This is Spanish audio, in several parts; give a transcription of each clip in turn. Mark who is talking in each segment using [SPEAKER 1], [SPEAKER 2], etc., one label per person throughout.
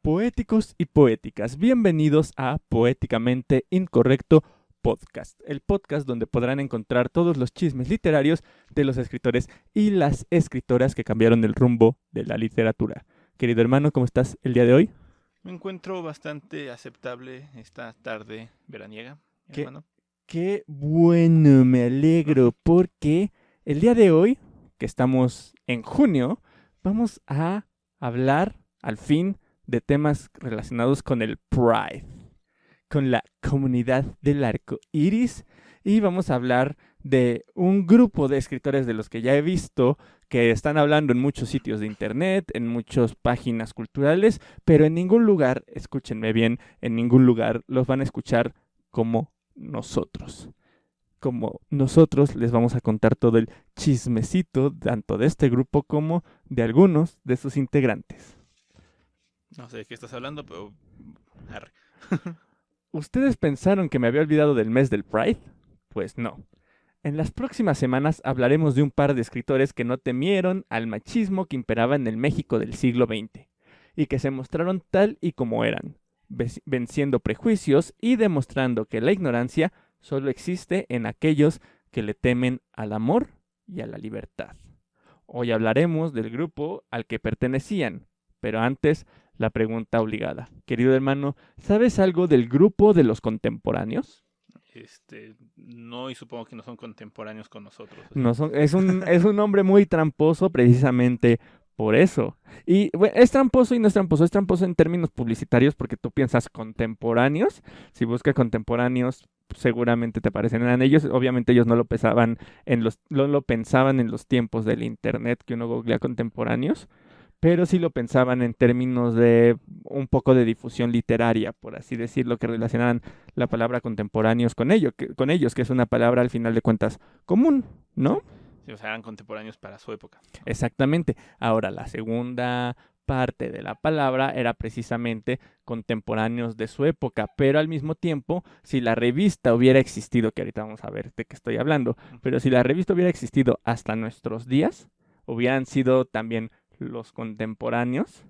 [SPEAKER 1] Poéticos y poéticas, bienvenidos a Poéticamente Incorrecto Podcast, el podcast donde podrán encontrar todos los chismes literarios de los escritores y las escritoras que cambiaron el rumbo de la literatura. Querido hermano, ¿cómo estás el día de hoy?
[SPEAKER 2] Me encuentro bastante aceptable esta tarde veraniega,
[SPEAKER 1] Qué,
[SPEAKER 2] hermano.
[SPEAKER 1] qué bueno, me alegro porque el día de hoy, que estamos en junio, vamos a hablar al fin de temas relacionados con el Pride, con la comunidad del arco iris, y vamos a hablar de un grupo de escritores de los que ya he visto que están hablando en muchos sitios de internet, en muchas páginas culturales, pero en ningún lugar, escúchenme bien, en ningún lugar los van a escuchar como nosotros. Como nosotros les vamos a contar todo el chismecito, tanto de este grupo como de algunos de sus integrantes.
[SPEAKER 2] No sé de qué estás hablando, pero... arre.
[SPEAKER 1] ¿Ustedes pensaron que me había olvidado del mes del Pride? Pues no. En las próximas semanas hablaremos de un par de escritores que no temieron al machismo que imperaba en el México del siglo XX y que se mostraron tal y como eran, venciendo prejuicios y demostrando que la ignorancia solo existe en aquellos que le temen al amor y a la libertad. Hoy hablaremos del grupo al que pertenecían, pero antes la pregunta obligada. Querido hermano, ¿sabes algo del grupo de los contemporáneos?
[SPEAKER 2] No, y supongo que no son contemporáneos con nosotros. ¿Sí?
[SPEAKER 1] No son, es un nombre muy tramposo precisamente por eso. Y bueno, es tramposo y no es tramposo en términos publicitarios porque tú piensas contemporáneos. Si buscas contemporáneos, seguramente te aparecerán ellos. Obviamente ellos no lo pensaban no lo pensaban en los tiempos del internet que uno googlea contemporáneos, pero sí lo pensaban en términos de un poco de difusión literaria, por así decirlo, que relacionaran la palabra contemporáneos con ellos, que es una palabra al final de cuentas común, ¿no?
[SPEAKER 2] Sí, o sea, eran contemporáneos para su época.
[SPEAKER 1] Exactamente. Ahora, la segunda parte de la palabra era precisamente contemporáneos de su época, pero al mismo tiempo, si la revista hubiera existido, que ahorita vamos a ver de qué estoy hablando, pero si la revista hubiera existido hasta nuestros días, hubieran sido también los contemporáneos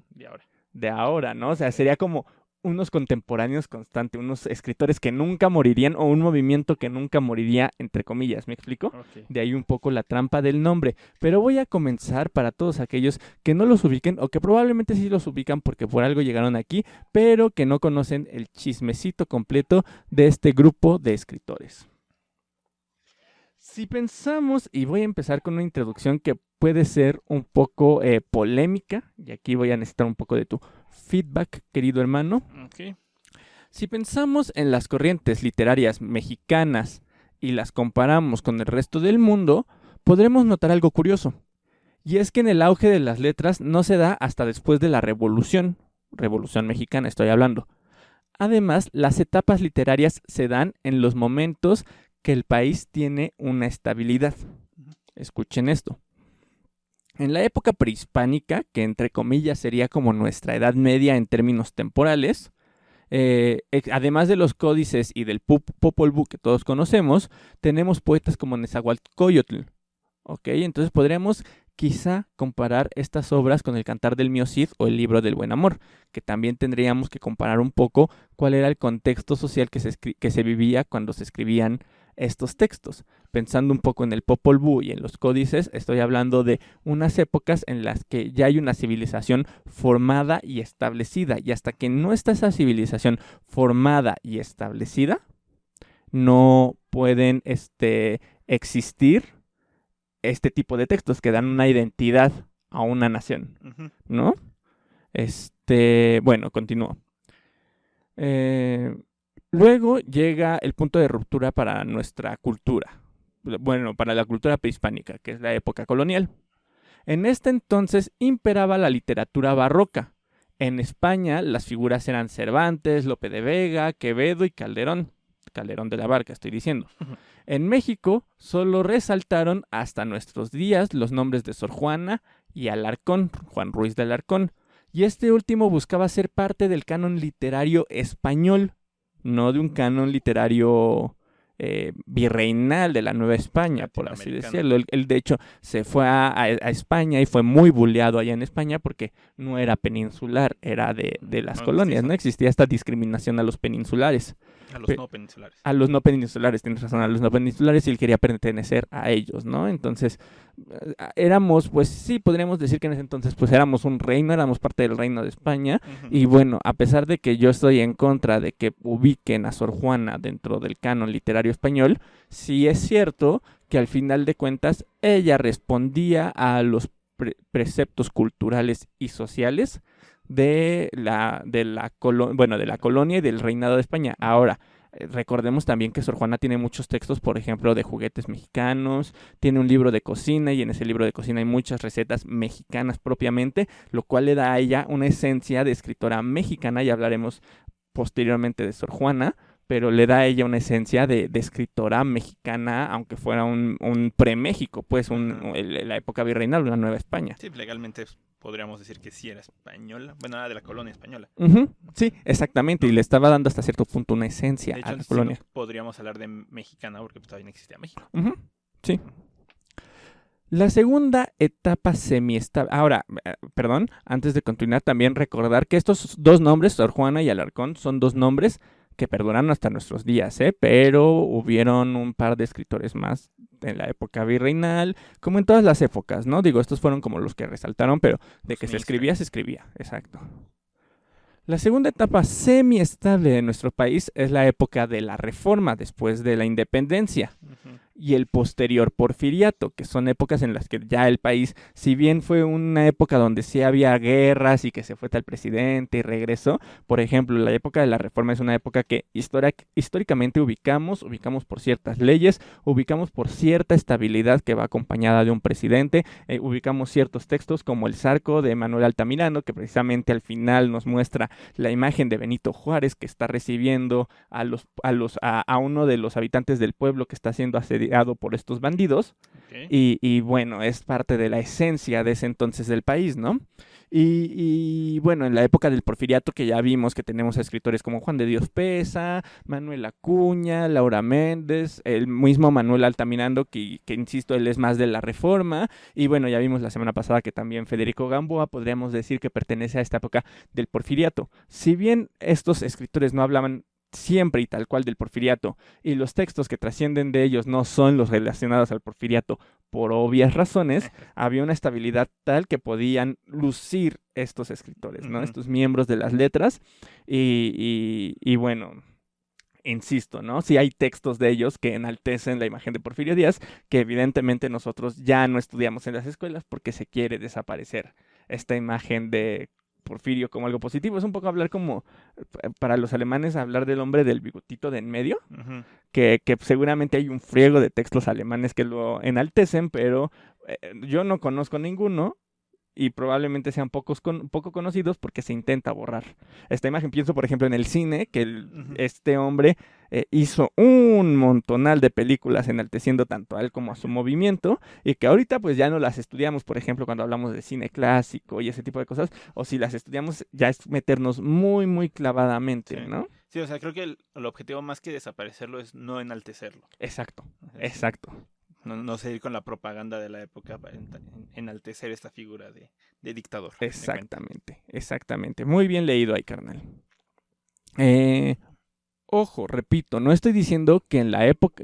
[SPEAKER 1] de ahora, ¿no? O sea, sería como unos contemporáneos constantes, unos escritores que nunca morirían o un movimiento que nunca moriría, entre comillas, ¿me explico?
[SPEAKER 2] Okay.
[SPEAKER 1] De ahí un poco la trampa del nombre. Pero voy a comenzar para todos aquellos que no los ubiquen o que probablemente sí los ubican porque por algo llegaron aquí, pero que no conocen el chismecito completo de este grupo de escritores. Si pensamos, y voy a empezar con una introducción que puede ser un poco polémica, y aquí voy a necesitar un poco de tu feedback, querido hermano.
[SPEAKER 2] Okay.
[SPEAKER 1] Si pensamos en las corrientes literarias mexicanas y las comparamos con el resto del mundo, podremos notar algo curioso. Y es que en el auge de las letras no se da hasta después de la Revolución Mexicana estoy hablando. Además, las etapas literarias se dan en los momentos que el país tiene una estabilidad. Escuchen esto. En la época prehispánica, que entre comillas sería como nuestra Edad Media en términos temporales, además de los códices y del Popol Vuh que todos conocemos, tenemos poetas como Nezahualcóyotl. ¿Ok? Entonces podríamos quizá comparar estas obras con el Cantar del Mío Cid o el Libro del Buen Amor, que también tendríamos que comparar un poco cuál era el contexto social que se vivía cuando se escribían estos textos. Pensando un poco en el Popol Vuh y en los códices, estoy hablando de unas épocas en las que ya hay una civilización formada y establecida, y hasta que no está esa civilización formada y establecida, no pueden existir este tipo de textos que dan una identidad a una nación, ¿no? Bueno, continúo. Luego llega el punto de ruptura para nuestra cultura. Bueno, para la cultura prehispánica, que es la época colonial. En este entonces imperaba la literatura barroca. En España las figuras eran Cervantes, Lope de Vega, Quevedo y Calderón. Calderón de la Barca, estoy diciendo. En México solo resaltaron hasta nuestros días los nombres de Sor Juana y Alarcón, Juan Ruiz de Alarcón. Y este último buscaba ser parte del canon literario español, no de un canon literario virreinal de la Nueva España, por así
[SPEAKER 2] Latinoamericana.
[SPEAKER 1] decirlo. Él, de hecho, se fue a España y fue muy bulleado allá en España porque no era peninsular, era de las
[SPEAKER 2] No,
[SPEAKER 1] colonias,
[SPEAKER 2] mestizo.
[SPEAKER 1] ¿no? Existía esta discriminación a los peninsulares.
[SPEAKER 2] A los
[SPEAKER 1] Pe-
[SPEAKER 2] no peninsulares.
[SPEAKER 1] A los no peninsulares, tienes razón, a los no peninsulares, y él quería pertenecer a ellos, ¿no? Entonces, éramos, pues sí, podríamos decir que en ese entonces, pues éramos un reino, éramos parte del reino de España,
[SPEAKER 2] Ujú.
[SPEAKER 1] y bueno, a pesar de que yo estoy en contra de que ubiquen a Sor Juana dentro del canon literario español, sí es cierto que al final de cuentas ella respondía a los preceptos culturales y sociales de la colonia y del reinado de España. Ahora, recordemos también que Sor Juana tiene muchos textos, por ejemplo, de juguetes mexicanos, tiene un libro de cocina y en ese libro de cocina hay muchas recetas mexicanas propiamente, lo cual le da a ella una esencia de escritora mexicana, y hablaremos posteriormente de Sor Juana, pero le da a ella una esencia de escritora mexicana, aunque fuera un pre-México, pues
[SPEAKER 2] Ajá.
[SPEAKER 1] la época virreinal, una Nueva España.
[SPEAKER 2] Sí, legalmente podríamos decir que sí era española. Bueno, era de la colonia española.
[SPEAKER 1] Ujú, sí, exactamente, y
[SPEAKER 2] No.
[SPEAKER 1] le estaba dando hasta cierto punto una esencia
[SPEAKER 2] De
[SPEAKER 1] a
[SPEAKER 2] hecho,
[SPEAKER 1] la
[SPEAKER 2] sí no
[SPEAKER 1] colonia.
[SPEAKER 2] podríamos hablar de mexicana porque pues, todavía no existía México.
[SPEAKER 1] Ujú, sí. La segunda etapa semiestable. Ahora, perdón, antes de continuar, también recordar que estos dos nombres, Sor Juana y Alarcón, son dos nombres que perduraron hasta nuestros días, pero hubieron un par de escritores más en la época virreinal, como en todas las épocas, ¿no? Digo, estos fueron como los que resaltaron, pero de
[SPEAKER 2] Los
[SPEAKER 1] que se
[SPEAKER 2] mainstream.
[SPEAKER 1] escribía, exacto. La segunda etapa semiestable de nuestro país es la época de la Reforma, después de la independencia,
[SPEAKER 2] Ujú.
[SPEAKER 1] y el posterior porfiriato, que son épocas en las que ya el país, si bien fue una época donde sí había guerras y que se fue tal presidente y regresó, por ejemplo, la época de la Reforma es una época que históricamente ubicamos por ciertas leyes, ubicamos por cierta estabilidad que va acompañada de un presidente, ubicamos ciertos textos como el Zarco de Manuel Altamirano, que precisamente al final nos muestra la imagen de Benito Juárez, que está recibiendo a uno de los habitantes del pueblo que está siendo asediado por estos bandidos,
[SPEAKER 2] Ok.
[SPEAKER 1] y bueno, es parte de la esencia de ese entonces del país, ¿no? Y bueno, en la época del porfiriato, que ya vimos que tenemos a escritores como Juan de Dios Pesa, Manuel Acuña, Laura Méndez, el mismo Manuel Altamirano, que insisto, él es más de la Reforma, y bueno, ya vimos la semana pasada que también Federico Gamboa, podríamos decir que pertenece a esta época del porfiriato. Si bien estos escritores no hablaban siempre y tal cual del porfiriato, y los textos que trascienden de ellos no son los relacionados al porfiriato por obvias razones, había una estabilidad tal que podían lucir estos escritores, ¿no?
[SPEAKER 2] Ujú.
[SPEAKER 1] Estos miembros de las letras, y bueno, insisto, ¿no? Sí hay textos de ellos que enaltecen la imagen de Porfirio Díaz, que evidentemente nosotros ya no estudiamos en las escuelas porque se quiere desaparecer esta imagen de Porfirio como algo positivo. Es un poco hablar como, para los alemanes, hablar del hombre del bigotito de en medio,
[SPEAKER 2] Ujú.
[SPEAKER 1] que seguramente hay un friego de textos alemanes que lo enaltecen, pero yo no conozco ninguno, y probablemente sean poco conocidos porque se intenta borrar esta imagen. Pienso, por ejemplo, en el cine, que
[SPEAKER 2] Ujú.
[SPEAKER 1] este hombre hizo un montonal de películas enalteciendo tanto a él como a su movimiento, y que ahorita pues ya no las estudiamos, por ejemplo, cuando hablamos de cine clásico y ese tipo de cosas, o si las estudiamos ya es meternos muy, muy clavadamente,
[SPEAKER 2] Sí.
[SPEAKER 1] ¿no?
[SPEAKER 2] Sí, o sea, creo que el objetivo más que desaparecerlo es no enaltecerlo.
[SPEAKER 1] Exacto,
[SPEAKER 2] O sea,
[SPEAKER 1] exacto.
[SPEAKER 2] no seguir con la propaganda de la época para enaltecer esta figura de dictador. a fin de cuentas.
[SPEAKER 1] Exactamente, exactamente. Muy bien leído ahí, carnal. Eh, Ojo, repito, no estoy diciendo que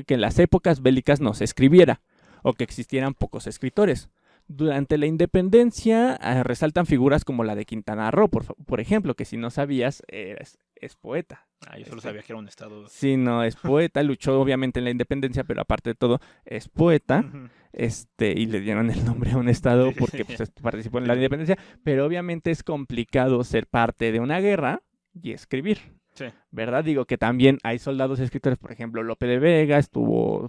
[SPEAKER 1] que en las épocas bélicas no se escribiera o que existieran pocos escritores. Durante la independencia resaltan figuras como la de Quintana Roo, por ejemplo, que si no sabías, es poeta.
[SPEAKER 2] Ah, yo solo sabía que era un estado.
[SPEAKER 1] Sí, no, es poeta, luchó obviamente en la independencia, pero aparte de todo, es poeta,
[SPEAKER 2] Ujú.
[SPEAKER 1] y le dieron el nombre a un estado
[SPEAKER 2] Sí,
[SPEAKER 1] porque pues, participó en
[SPEAKER 2] sí,
[SPEAKER 1] la independencia, pero obviamente es complicado ser parte de una guerra y escribir.
[SPEAKER 2] sí.
[SPEAKER 1] ¿Verdad? Digo que también hay soldados escritores, por ejemplo, Lope de Vega estuvo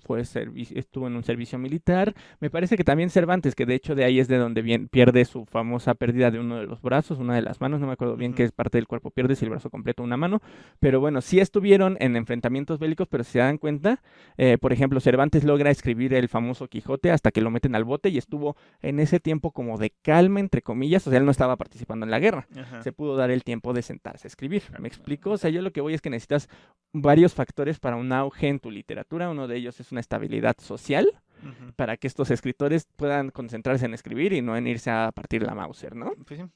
[SPEAKER 1] en un servicio militar. Me parece que también Cervantes, que de hecho de ahí es de donde pierde su famosa pérdida de uno de los brazos, una de las manos, no me acuerdo bien
[SPEAKER 2] Ujú.
[SPEAKER 1] qué es parte del cuerpo pierde, si el brazo completo o una mano. Pero bueno, sí estuvieron en enfrentamientos bélicos, pero si se dan cuenta, por ejemplo, Cervantes logra escribir el famoso Quijote hasta que lo meten al bote y estuvo en ese tiempo como de calma, entre comillas, o sea, él no estaba participando en la guerra.
[SPEAKER 2] Ajá.
[SPEAKER 1] Se pudo dar el tiempo de sentarse a escribir. ¿Me explico? O sea, yo lo que voy voy es que necesitas varios factores para un auge en tu literatura. Uno de ellos es una estabilidad social, para que estos escritores puedan concentrarse en escribir y no en irse a partir la Mauser, ¿no?
[SPEAKER 2] Pues sí.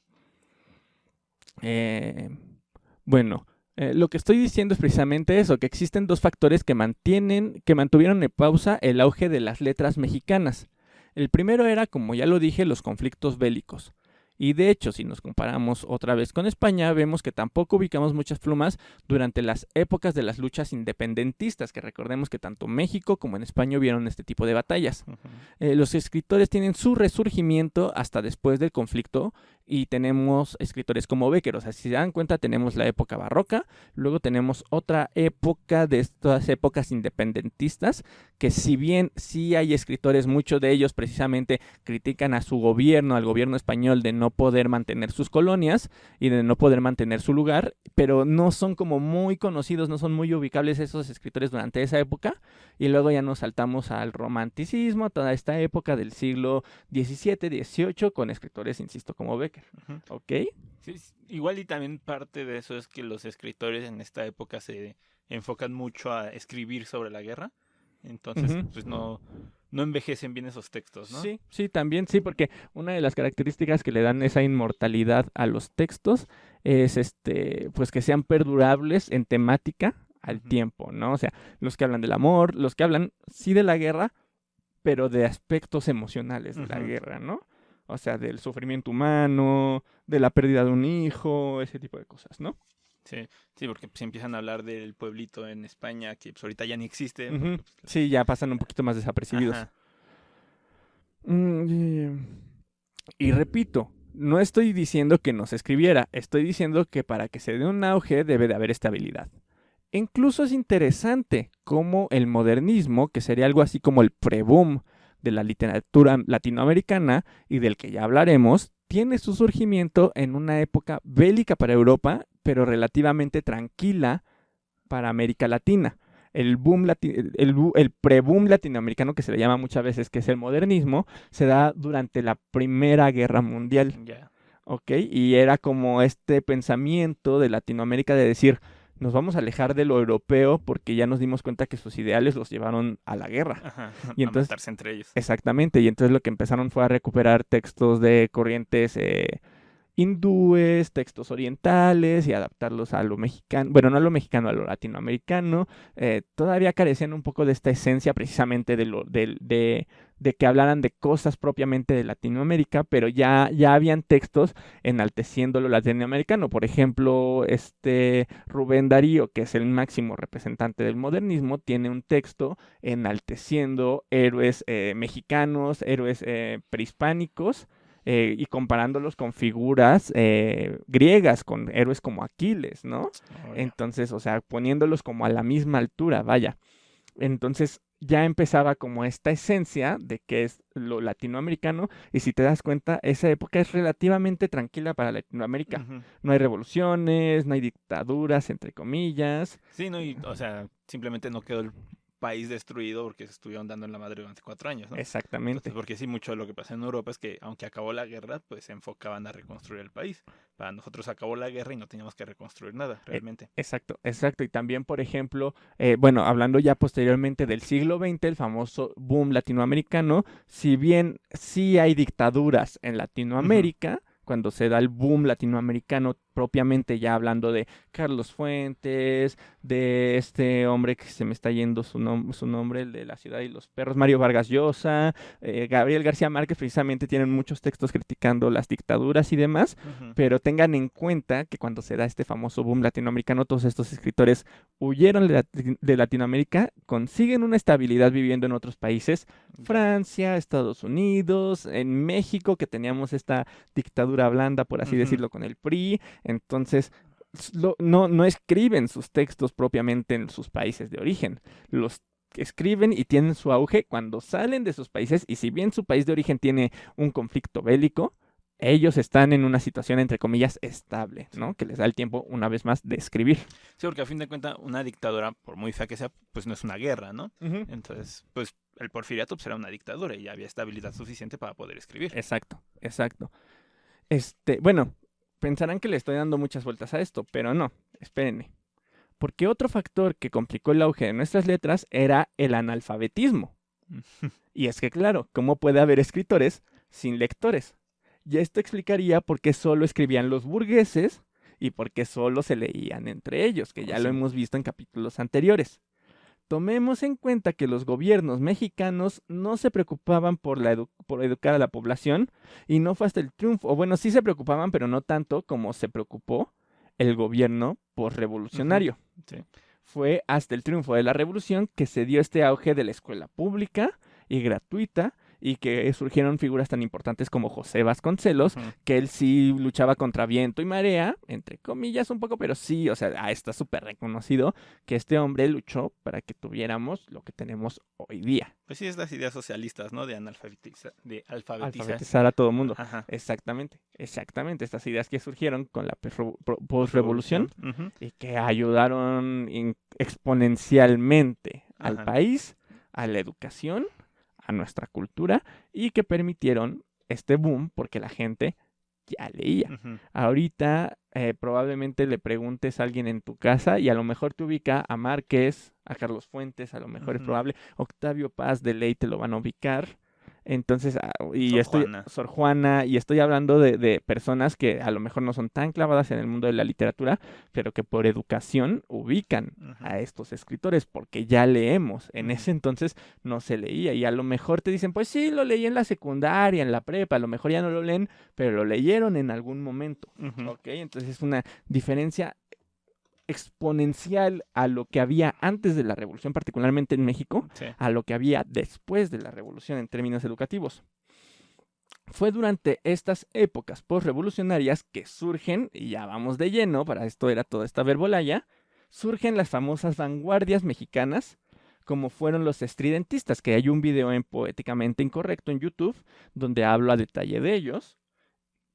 [SPEAKER 1] Bueno, lo que estoy diciendo es precisamente eso, que existen dos factores que mantuvieron en pausa el auge de las letras mexicanas. El primero era, como ya lo dije, los conflictos bélicos. Y de hecho, si nos comparamos otra vez con España, vemos que tampoco ubicamos muchas plumas durante las épocas de las luchas independentistas, que recordemos que tanto México como en España vieron este tipo de batallas. Los escritores tienen su resurgimiento hasta después del conflicto y tenemos escritores como Bécquer. O sea, si se dan cuenta, tenemos la época barroca, luego tenemos otra época de estas épocas independentistas, que si bien sí hay escritores, muchos de ellos precisamente critican a su gobierno, al gobierno español, de no poder mantener sus colonias y de no poder mantener su lugar, pero no son como muy conocidos, no son muy ubicables esos escritores durante esa época, y luego ya nos saltamos al romanticismo, a toda esta época del siglo XVII, XVIII, con escritores, insisto, como Bécquer. ¿Ok?
[SPEAKER 2] Sí, igual y también parte de eso es que los escritores en esta época se enfocan mucho a escribir sobre la guerra, entonces pues no envejecen bien esos textos, ¿no?
[SPEAKER 1] Sí, sí, también sí, porque una de las características que le dan esa inmortalidad a los textos es pues que sean perdurables en temática al tiempo, ¿no? O sea, los que hablan del amor, los que hablan sí de la guerra, pero de aspectos emocionales de la guerra, ¿no? O sea, del sufrimiento humano, de la pérdida de un hijo, ese tipo de cosas, ¿no?
[SPEAKER 2] Sí, porque pues empiezan a hablar del pueblito en España que pues ahorita ya ni existe.
[SPEAKER 1] Pues, sí, ya pasan un poquito más desapercibidos. Y repito, no estoy diciendo que no se escribiera, estoy diciendo que para que se dé un auge debe de haber estabilidad. Incluso es interesante cómo el modernismo, que sería algo así como el pre-boom de la literatura latinoamericana y del que ya hablaremos, tiene su surgimiento en una época bélica para Europa, pero relativamente tranquila para América Latina. El pre-boom latinoamericano, que se le llama muchas veces, que es el modernismo, se da durante la Primera Guerra Mundial. ¿Ok? Y era como este pensamiento de Latinoamérica de decir, nos vamos a alejar de lo europeo porque ya nos dimos cuenta que sus ideales los llevaron a la guerra.
[SPEAKER 2] Y entonces, a matarse entre ellos.
[SPEAKER 1] Exactamente, y entonces lo que empezaron fue a recuperar textos de corrientes hindúes, textos orientales y adaptarlos a lo mexicano, bueno, no a lo mexicano, a lo latinoamericano. Todavía carecían un poco de esta esencia precisamente de que hablaran de cosas propiamente de Latinoamérica, pero ya habían textos enalteciendo lo latinoamericano. Por ejemplo, Rubén Darío, que es el máximo representante del modernismo, tiene un texto enalteciendo héroes mexicanos, héroes prehispánicos, y comparándolos con figuras griegas, con héroes como Aquiles, ¿no? Entonces, o sea, poniéndolos como a la misma altura, vaya. Entonces ya empezaba como esta esencia de que es lo latinoamericano, y si te das cuenta, esa época es relativamente tranquila para Latinoamérica. No hay revoluciones, no hay dictaduras, entre comillas.
[SPEAKER 2] Sí, no, y, o sea, simplemente no quedó el país destruido porque se estuvieron dando en la madre durante 4 años, ¿no?
[SPEAKER 1] Exactamente.
[SPEAKER 2] Entonces, porque sí, mucho de lo que pasa en Europa es que aunque acabó la guerra, pues se enfocaban a reconstruir el país. Para nosotros acabó la guerra y no teníamos que reconstruir nada, realmente.
[SPEAKER 1] Exacto. Y también, por ejemplo, bueno, hablando ya posteriormente del siglo XX, el famoso boom latinoamericano, si bien sí hay dictaduras en Latinoamérica, cuando se da el boom latinoamericano, propiamente ya hablando de Carlos Fuentes, de este hombre que se me está yendo su nombre, el de La Ciudad y los Perros, Mario Vargas Llosa, Gabriel García Márquez, precisamente tienen muchos textos criticando las dictaduras y demás, pero tengan en cuenta que cuando se da este famoso boom latinoamericano, todos estos escritores huyeron de Latinoamérica, consiguen una estabilidad viviendo en otros países, Francia, Estados Unidos, en México, que teníamos esta dictadura blanda, por así decirlo, con el PRI. Entonces, no escriben sus textos propiamente en sus países de origen. Los escriben y tienen su auge cuando salen de sus países, y si bien su país de origen tiene un conflicto bélico, ellos están en una situación, entre comillas, estable, ¿no? Que les da el tiempo, una vez más, de escribir.
[SPEAKER 2] Sí, porque a fin de cuentas, una dictadura, por muy fea que sea, pues no es una guerra, ¿no? Entonces, pues el porfiriato pues, era una dictadura y había estabilidad suficiente para poder escribir.
[SPEAKER 1] Exacto. Bueno, pensarán que le estoy dando muchas vueltas a esto, pero no, espérenme. Porque otro factor que complicó el auge de nuestras letras era el analfabetismo. Y es que, claro, ¿cómo puede haber escritores sin lectores? Y esto explicaría por qué solo escribían los burgueses y por qué solo se leían entre ellos, que ya lo hemos visto en capítulos anteriores. Tomemos en cuenta que los gobiernos mexicanos no se preocupaban por educar a la población y no fue hasta el triunfo, o bueno, sí se preocupaban, pero no tanto como se preocupó el gobierno postrevolucionario.
[SPEAKER 2] Sí.
[SPEAKER 1] Fue hasta el triunfo de la revolución que se dio este auge de la escuela pública y gratuita y que surgieron figuras tan importantes como José Vasconcelos, que él sí luchaba contra viento y marea, entre comillas un poco, pero sí, o sea, está súper reconocido que este hombre luchó para que tuviéramos lo que tenemos hoy día.
[SPEAKER 2] Pues sí, es las ideas socialistas, ¿no? De
[SPEAKER 1] alfabetizar a todo mundo. Ajá. Exactamente, estas ideas que surgieron con la postrevolución y que ayudaron exponencialmente al país, a la educación, a nuestra cultura y que permitieron este boom porque la gente ya leía. Ahorita probablemente le preguntes a alguien en tu casa y a lo mejor te ubica a Márquez, a Carlos Fuentes, a lo mejor es probable, Octavio Paz de ley te lo van a ubicar. Entonces, Sor Juana, y estoy hablando de personas que a lo mejor no son tan clavadas en el mundo de la literatura, pero que por educación ubican a estos escritores, porque ya leemos. En ese entonces no se leía, y a lo mejor te dicen, pues sí, lo leí en la secundaria, en la prepa, a lo mejor ya no lo leen, pero lo leyeron en algún momento. ¿Ok? Entonces es una diferencia exponencial a lo que había antes de la revolución, particularmente en México, a lo que había después de la revolución en términos educativos. Fue durante estas épocas postrevolucionarias que surgen, y ya vamos de lleno, para esto era toda esta verbolaya, surgen las famosas vanguardias mexicanas, como fueron los estridentistas, que hay un video en Poéticamente Incorrecto en YouTube, donde hablo a detalle de ellos,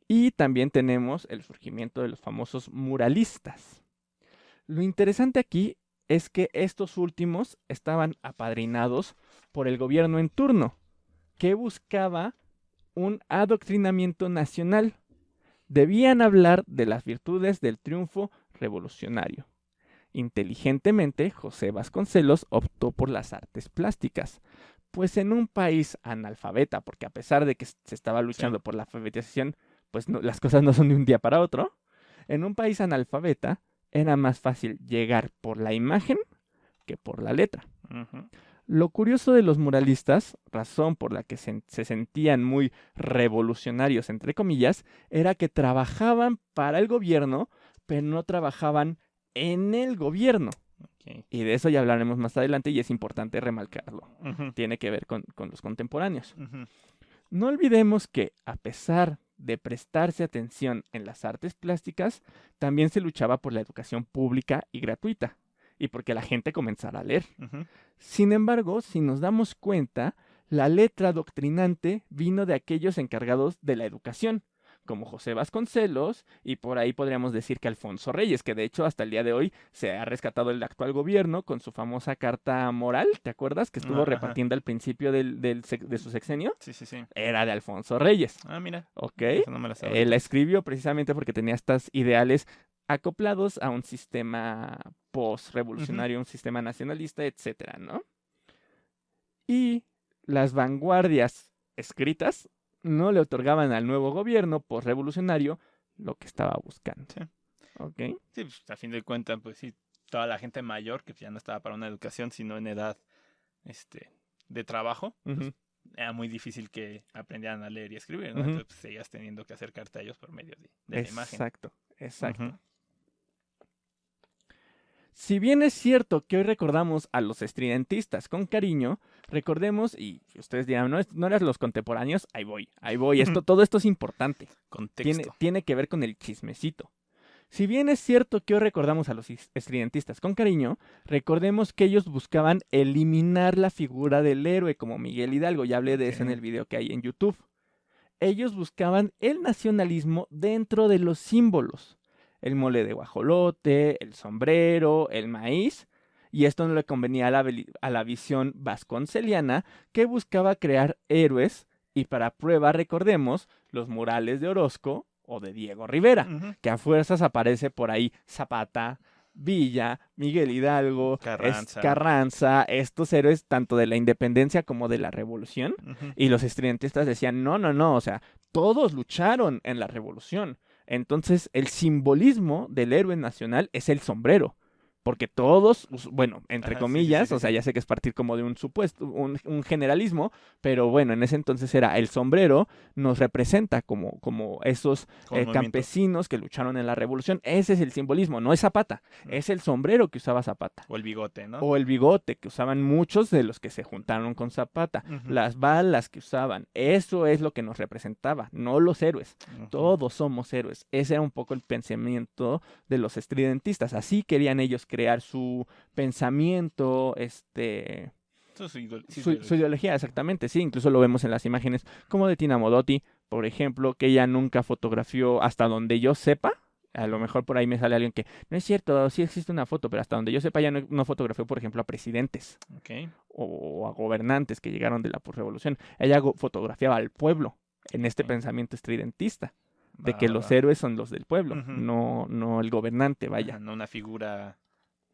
[SPEAKER 1] y también tenemos el surgimiento de los famosos muralistas. Lo interesante aquí es que estos últimos estaban apadrinados por el gobierno en turno, que buscaba un adoctrinamiento nacional. Debían hablar de las virtudes del triunfo revolucionario. Inteligentemente, José Vasconcelos optó por las artes plásticas, pues en un país analfabeta, porque a pesar de que se estaba luchando por la alfabetización, pues no, las cosas no son de un día para otro, en un país analfabeta, era más fácil llegar por la imagen que por la letra. Lo curioso de los muralistas, razón por la que se sentían muy revolucionarios, entre comillas, era que trabajaban para el gobierno, pero no trabajaban en el gobierno. Y de eso ya hablaremos más adelante y es importante remarcarlo. Tiene que ver con los contemporáneos. No olvidemos que, a pesar de prestarse atención en las artes plásticas, también se luchaba por la educación pública y gratuita, y porque la gente comenzara a leer. Sin embargo, si nos damos cuenta, la letra doctrinante vino de aquellos encargados de la educación, como José Vasconcelos, y por ahí podríamos decir que Alfonso Reyes, que de hecho hasta el día de hoy se ha rescatado el actual gobierno con su famosa carta moral, ¿te acuerdas? Que estuvo repartiendo al principio de su sexenio.
[SPEAKER 2] Sí.
[SPEAKER 1] Era de Alfonso Reyes.
[SPEAKER 2] Ah, mira.
[SPEAKER 1] Ok.
[SPEAKER 2] No me la sabía.
[SPEAKER 1] Él la escribió precisamente porque tenía estos ideales acoplados a un sistema post-revolucionario, un sistema nacionalista, etcétera, ¿no? Y las vanguardias escritas no le otorgaban al nuevo gobierno post-revolucionario lo que estaba buscando.
[SPEAKER 2] Sí.
[SPEAKER 1] ¿Ok?
[SPEAKER 2] Sí, pues a fin de cuentas, pues sí, toda la gente mayor que ya no estaba para una educación, sino en edad de trabajo, pues, era muy difícil que aprendieran a leer y escribir, ¿no? Entonces pues, seguías teniendo que acercarte a ellos por medio de la imagen.
[SPEAKER 1] Exacto. Si bien es cierto que hoy recordamos a los estridentistas con cariño, recordemos, y ustedes dirán, no eras los contemporáneos, ahí voy, todo esto es importante.
[SPEAKER 2] Contexto.
[SPEAKER 1] Tiene que ver con el chismecito. Si bien es cierto que hoy recordamos a los estridentistas con cariño, recordemos que ellos buscaban eliminar la figura del héroe como Miguel Hidalgo, ya hablé de eso en el video que hay en YouTube. Ellos buscaban el nacionalismo dentro de los símbolos. El mole de guajolote, el sombrero, el maíz, y esto no le convenía a la visión vasconceliana que buscaba crear héroes, y para prueba recordemos los murales de Orozco o de Diego Rivera, que a fuerzas aparece por ahí Zapata, Villa, Miguel Hidalgo,
[SPEAKER 2] Carranza,
[SPEAKER 1] estos héroes tanto de la independencia como de la revolución. Y los estridentistas decían, no, o sea, todos lucharon en la revolución. Entonces, el simbolismo del héroe nacional es el sombrero. Porque todos, bueno, entre comillas, o sea, ya sé que es partir como de un supuesto, un generalismo, pero bueno, en ese entonces era el sombrero, nos representa como esos campesinos que lucharon en la revolución. Ese es el simbolismo, no es Zapata, es el sombrero que usaba Zapata.
[SPEAKER 2] O el bigote, ¿no?
[SPEAKER 1] O el bigote que usaban muchos de los que se juntaron con Zapata. Las balas que usaban, eso es lo que nos representaba, no los héroes. Todos somos héroes. Ese era un poco el pensamiento de los estridentistas. Así querían ellos crear su pensamiento, su ideología, exactamente, sí, incluso lo vemos en las imágenes como de Tina Modotti, por ejemplo, que ella nunca fotografió hasta donde yo sepa. A lo mejor por ahí me sale alguien que no es cierto, sí existe una foto, pero hasta donde yo sepa ya no fotografió, por ejemplo, a presidentes o a gobernantes que llegaron de la posrevolución. Ella fotografiaba al pueblo en este pensamiento estridentista. De que los héroes son los del pueblo, no el gobernante, vaya.
[SPEAKER 2] No una figura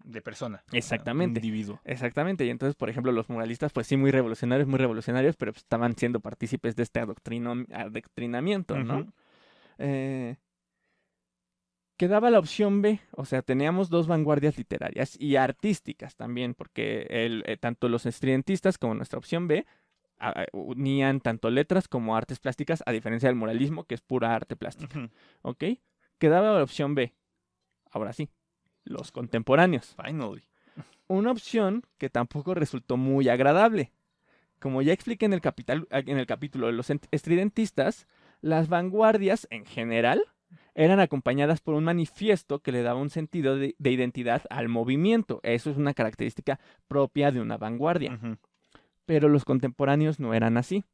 [SPEAKER 2] de persona.
[SPEAKER 1] Exactamente.
[SPEAKER 2] Un individuo.
[SPEAKER 1] Exactamente. Y entonces, por ejemplo, los muralistas, pues sí, muy revolucionarios, pero pues, estaban siendo partícipes de este adoctrinamiento, ¿no? Quedaba la opción B, o sea, teníamos dos vanguardias literarias y artísticas también, porque tanto los estridentistas como nuestra opción B unían tanto letras como artes plásticas, a diferencia del muralismo, que es pura arte plástica. ¿Ok? Quedaba la opción B. Ahora sí, los contemporáneos.
[SPEAKER 2] Finally.
[SPEAKER 1] Una opción que tampoco resultó muy agradable. Como ya expliqué en el capítulo de los estridentistas, las vanguardias en general eran acompañadas por un manifiesto que le daba un sentido de identidad al movimiento. Eso es una característica propia de una vanguardia. Pero los contemporáneos no eran así.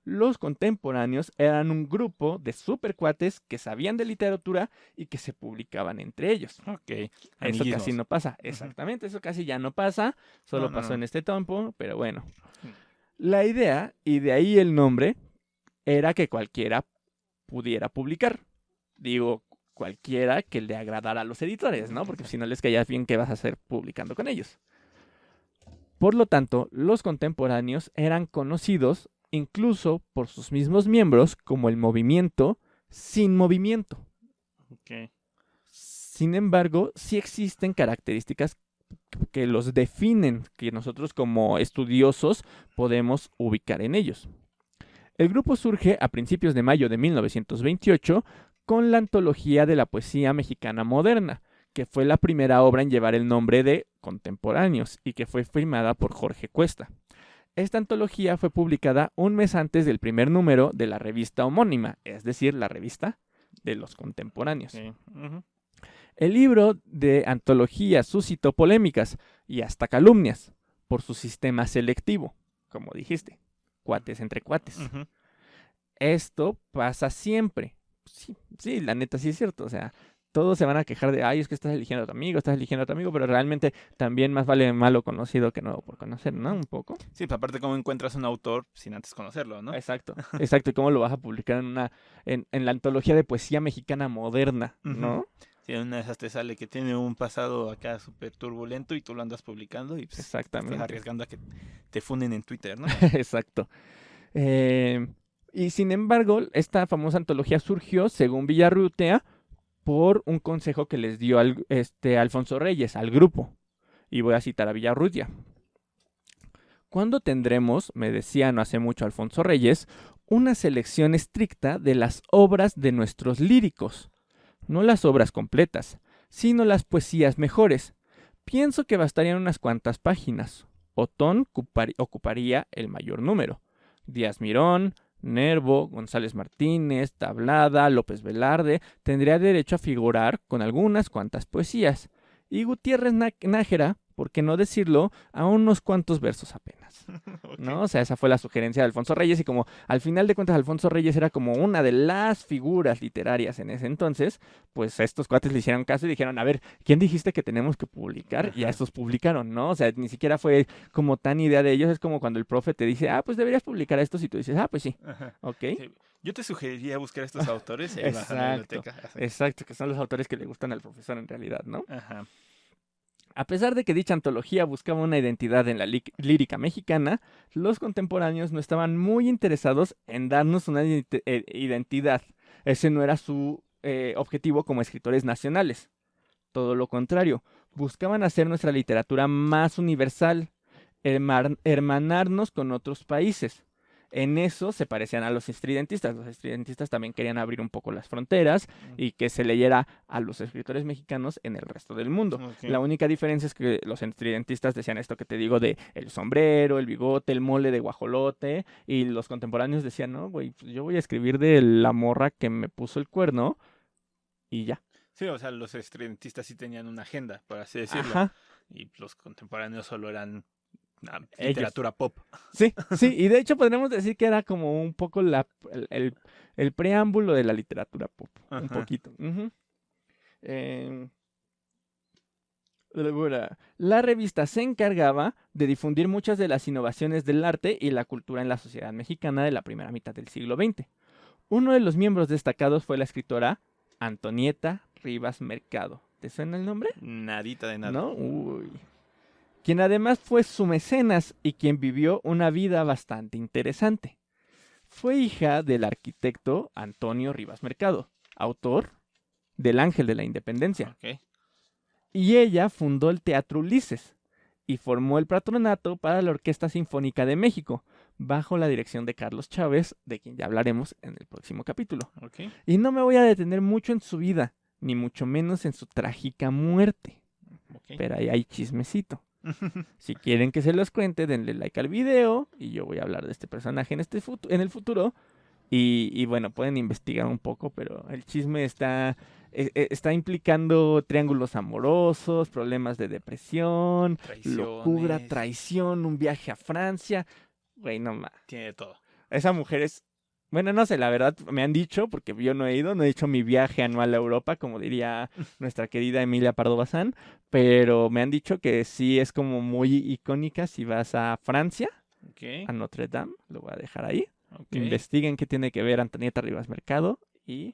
[SPEAKER 1] Los contemporáneos eran un grupo de supercuates que sabían de literatura y que se publicaban entre ellos. Eso casi no pasa. Exactamente, eso casi ya no pasa. Solo pasó en este tiempo, pero bueno. La idea, y de ahí el nombre, era que cualquiera pudiera publicar. Digo, cualquiera que le agradara a los editores, ¿no? Porque si no les caías bien, ¿qué vas a hacer publicando con ellos? Por lo tanto, los contemporáneos eran conocidos incluso por sus mismos miembros como el movimiento sin movimiento. Sin embargo, sí existen características que los definen, que nosotros como estudiosos podemos ubicar en ellos. El grupo surge a principios de mayo de 1928 con la antología de la poesía mexicana moderna, que fue la primera obra en llevar el nombre de Contemporáneos y que fue firmada por Jorge Cuesta. Esta antología fue publicada un mes antes del primer número de la revista homónima, es decir, la revista de los contemporáneos. El libro de antología suscitó polémicas y hasta calumnias por su sistema selectivo, como dijiste, cuates entre cuates. Esto pasa siempre. Sí, la neta sí es cierto, o sea, todos se van a quejar de, ay, es que estás eligiendo a tu amigo, pero realmente también más vale malo conocido que nuevo por conocer, ¿no? Un poco.
[SPEAKER 2] Sí, pues aparte cómo encuentras un autor sin antes conocerlo, ¿no?
[SPEAKER 1] Exacto, y cómo lo vas a publicar en la antología de poesía mexicana moderna, ¿no?
[SPEAKER 2] Sí, en una de esas te sale que tiene un pasado acá súper turbulento y tú lo andas publicando y pues,
[SPEAKER 1] exactamente,
[SPEAKER 2] estás arriesgando a que te funen en Twitter, ¿no?
[SPEAKER 1] Exacto. Y sin embargo, esta famosa antología surgió, según Villarrutia, por un consejo que les dio Alfonso Reyes, al grupo. Y voy a citar a Villarrutia. ¿Cuándo tendremos, me decía no hace mucho Alfonso Reyes, una selección estricta de las obras de nuestros líricos? No las obras completas, sino las poesías mejores. Pienso que bastarían unas cuantas páginas. Otón ocuparía el mayor número. Díaz Mirón, Nervo, González Martínez, Tablada, López Velarde tendría derecho a figurar con algunas cuantas poesías. Y Gutiérrez Nájera, por qué no decirlo, a unos cuantos versos apenas. ¿No? O sea, esa fue la sugerencia de Alfonso Reyes y como al final de cuentas Alfonso Reyes era como una de las figuras literarias en ese entonces, pues a estos cuates le hicieron caso y dijeron, a ver, ¿quién dijiste que tenemos que publicar? Y a estos publicaron, ¿no? O sea, ni siquiera fue como tan idea de ellos, es como cuando el profe te dice, pues deberías publicar estos y tú dices, pues sí, ¿ok?
[SPEAKER 2] Sí. Yo te sugeriría buscar a estos autores y vas a la biblioteca.
[SPEAKER 1] Exacto, que son los autores que le gustan al profesor en realidad, ¿no?
[SPEAKER 2] Ajá.
[SPEAKER 1] A pesar de que dicha antología buscaba una identidad en la lírica mexicana, los contemporáneos no estaban muy interesados en darnos una identidad. Ese no era su objetivo como escritores nacionales. Todo lo contrario, buscaban hacer nuestra literatura más universal, hermanarnos con otros países. En eso se parecían a los estridentistas. Los estridentistas también querían abrir un poco las fronteras y que se leyera a los escritores mexicanos en el resto del mundo.
[SPEAKER 2] Okay.
[SPEAKER 1] La única diferencia es que los estridentistas decían esto que te digo de el sombrero, el bigote, el mole de guajolote, y los contemporáneos decían, no, güey, pues yo voy a escribir de la morra que me puso el cuerno y ya.
[SPEAKER 2] Sí, o sea, los estridentistas sí tenían una agenda, por así decirlo.
[SPEAKER 1] Ajá.
[SPEAKER 2] Y los contemporáneos solo eran literatura pop.
[SPEAKER 1] Sí, sí, y de hecho podríamos decir que era como un poco el preámbulo de la literatura pop, un poquito. La revista se encargaba de difundir muchas de las innovaciones del arte y la cultura en la sociedad mexicana de la primera mitad del siglo XX. Uno de los miembros destacados fue la escritora Antonieta Rivas Mercado. ¿Te suena el nombre?
[SPEAKER 2] Nadita de nada.
[SPEAKER 1] ¿No? Uy. Quien además fue su mecenas y quien vivió una vida bastante interesante. Fue hija del arquitecto Antonio Rivas Mercado, autor del Ángel de la Independencia.
[SPEAKER 2] Okay.
[SPEAKER 1] Y ella fundó el Teatro Ulises y formó el patronato para la Orquesta Sinfónica de México, bajo la dirección de Carlos Chávez, de quien ya hablaremos en el próximo capítulo.
[SPEAKER 2] Okay.
[SPEAKER 1] Y no me voy a detener mucho en su vida, ni mucho menos en su trágica muerte.
[SPEAKER 2] Okay.
[SPEAKER 1] Pero ahí hay chismecito. Si quieren que se los cuente, denle like al video y yo voy a hablar de este personaje en el futuro. Y bueno, pueden investigar un poco, pero el chisme está implicando triángulos amorosos, problemas de depresión, locura, traición, un viaje a Francia. Güey, no más.
[SPEAKER 2] Tiene de todo.
[SPEAKER 1] Esa mujer es... Bueno, no sé, la verdad me han dicho, porque yo no he hecho mi viaje anual a Europa, como diría nuestra querida Emilia Pardo Bazán, pero me han dicho que sí es como muy icónica si vas a Francia,
[SPEAKER 2] Okay.
[SPEAKER 1] a Notre Dame, lo voy a dejar ahí.
[SPEAKER 2] Okay.
[SPEAKER 1] Investiguen qué tiene que ver Antonieta Rivas Mercado y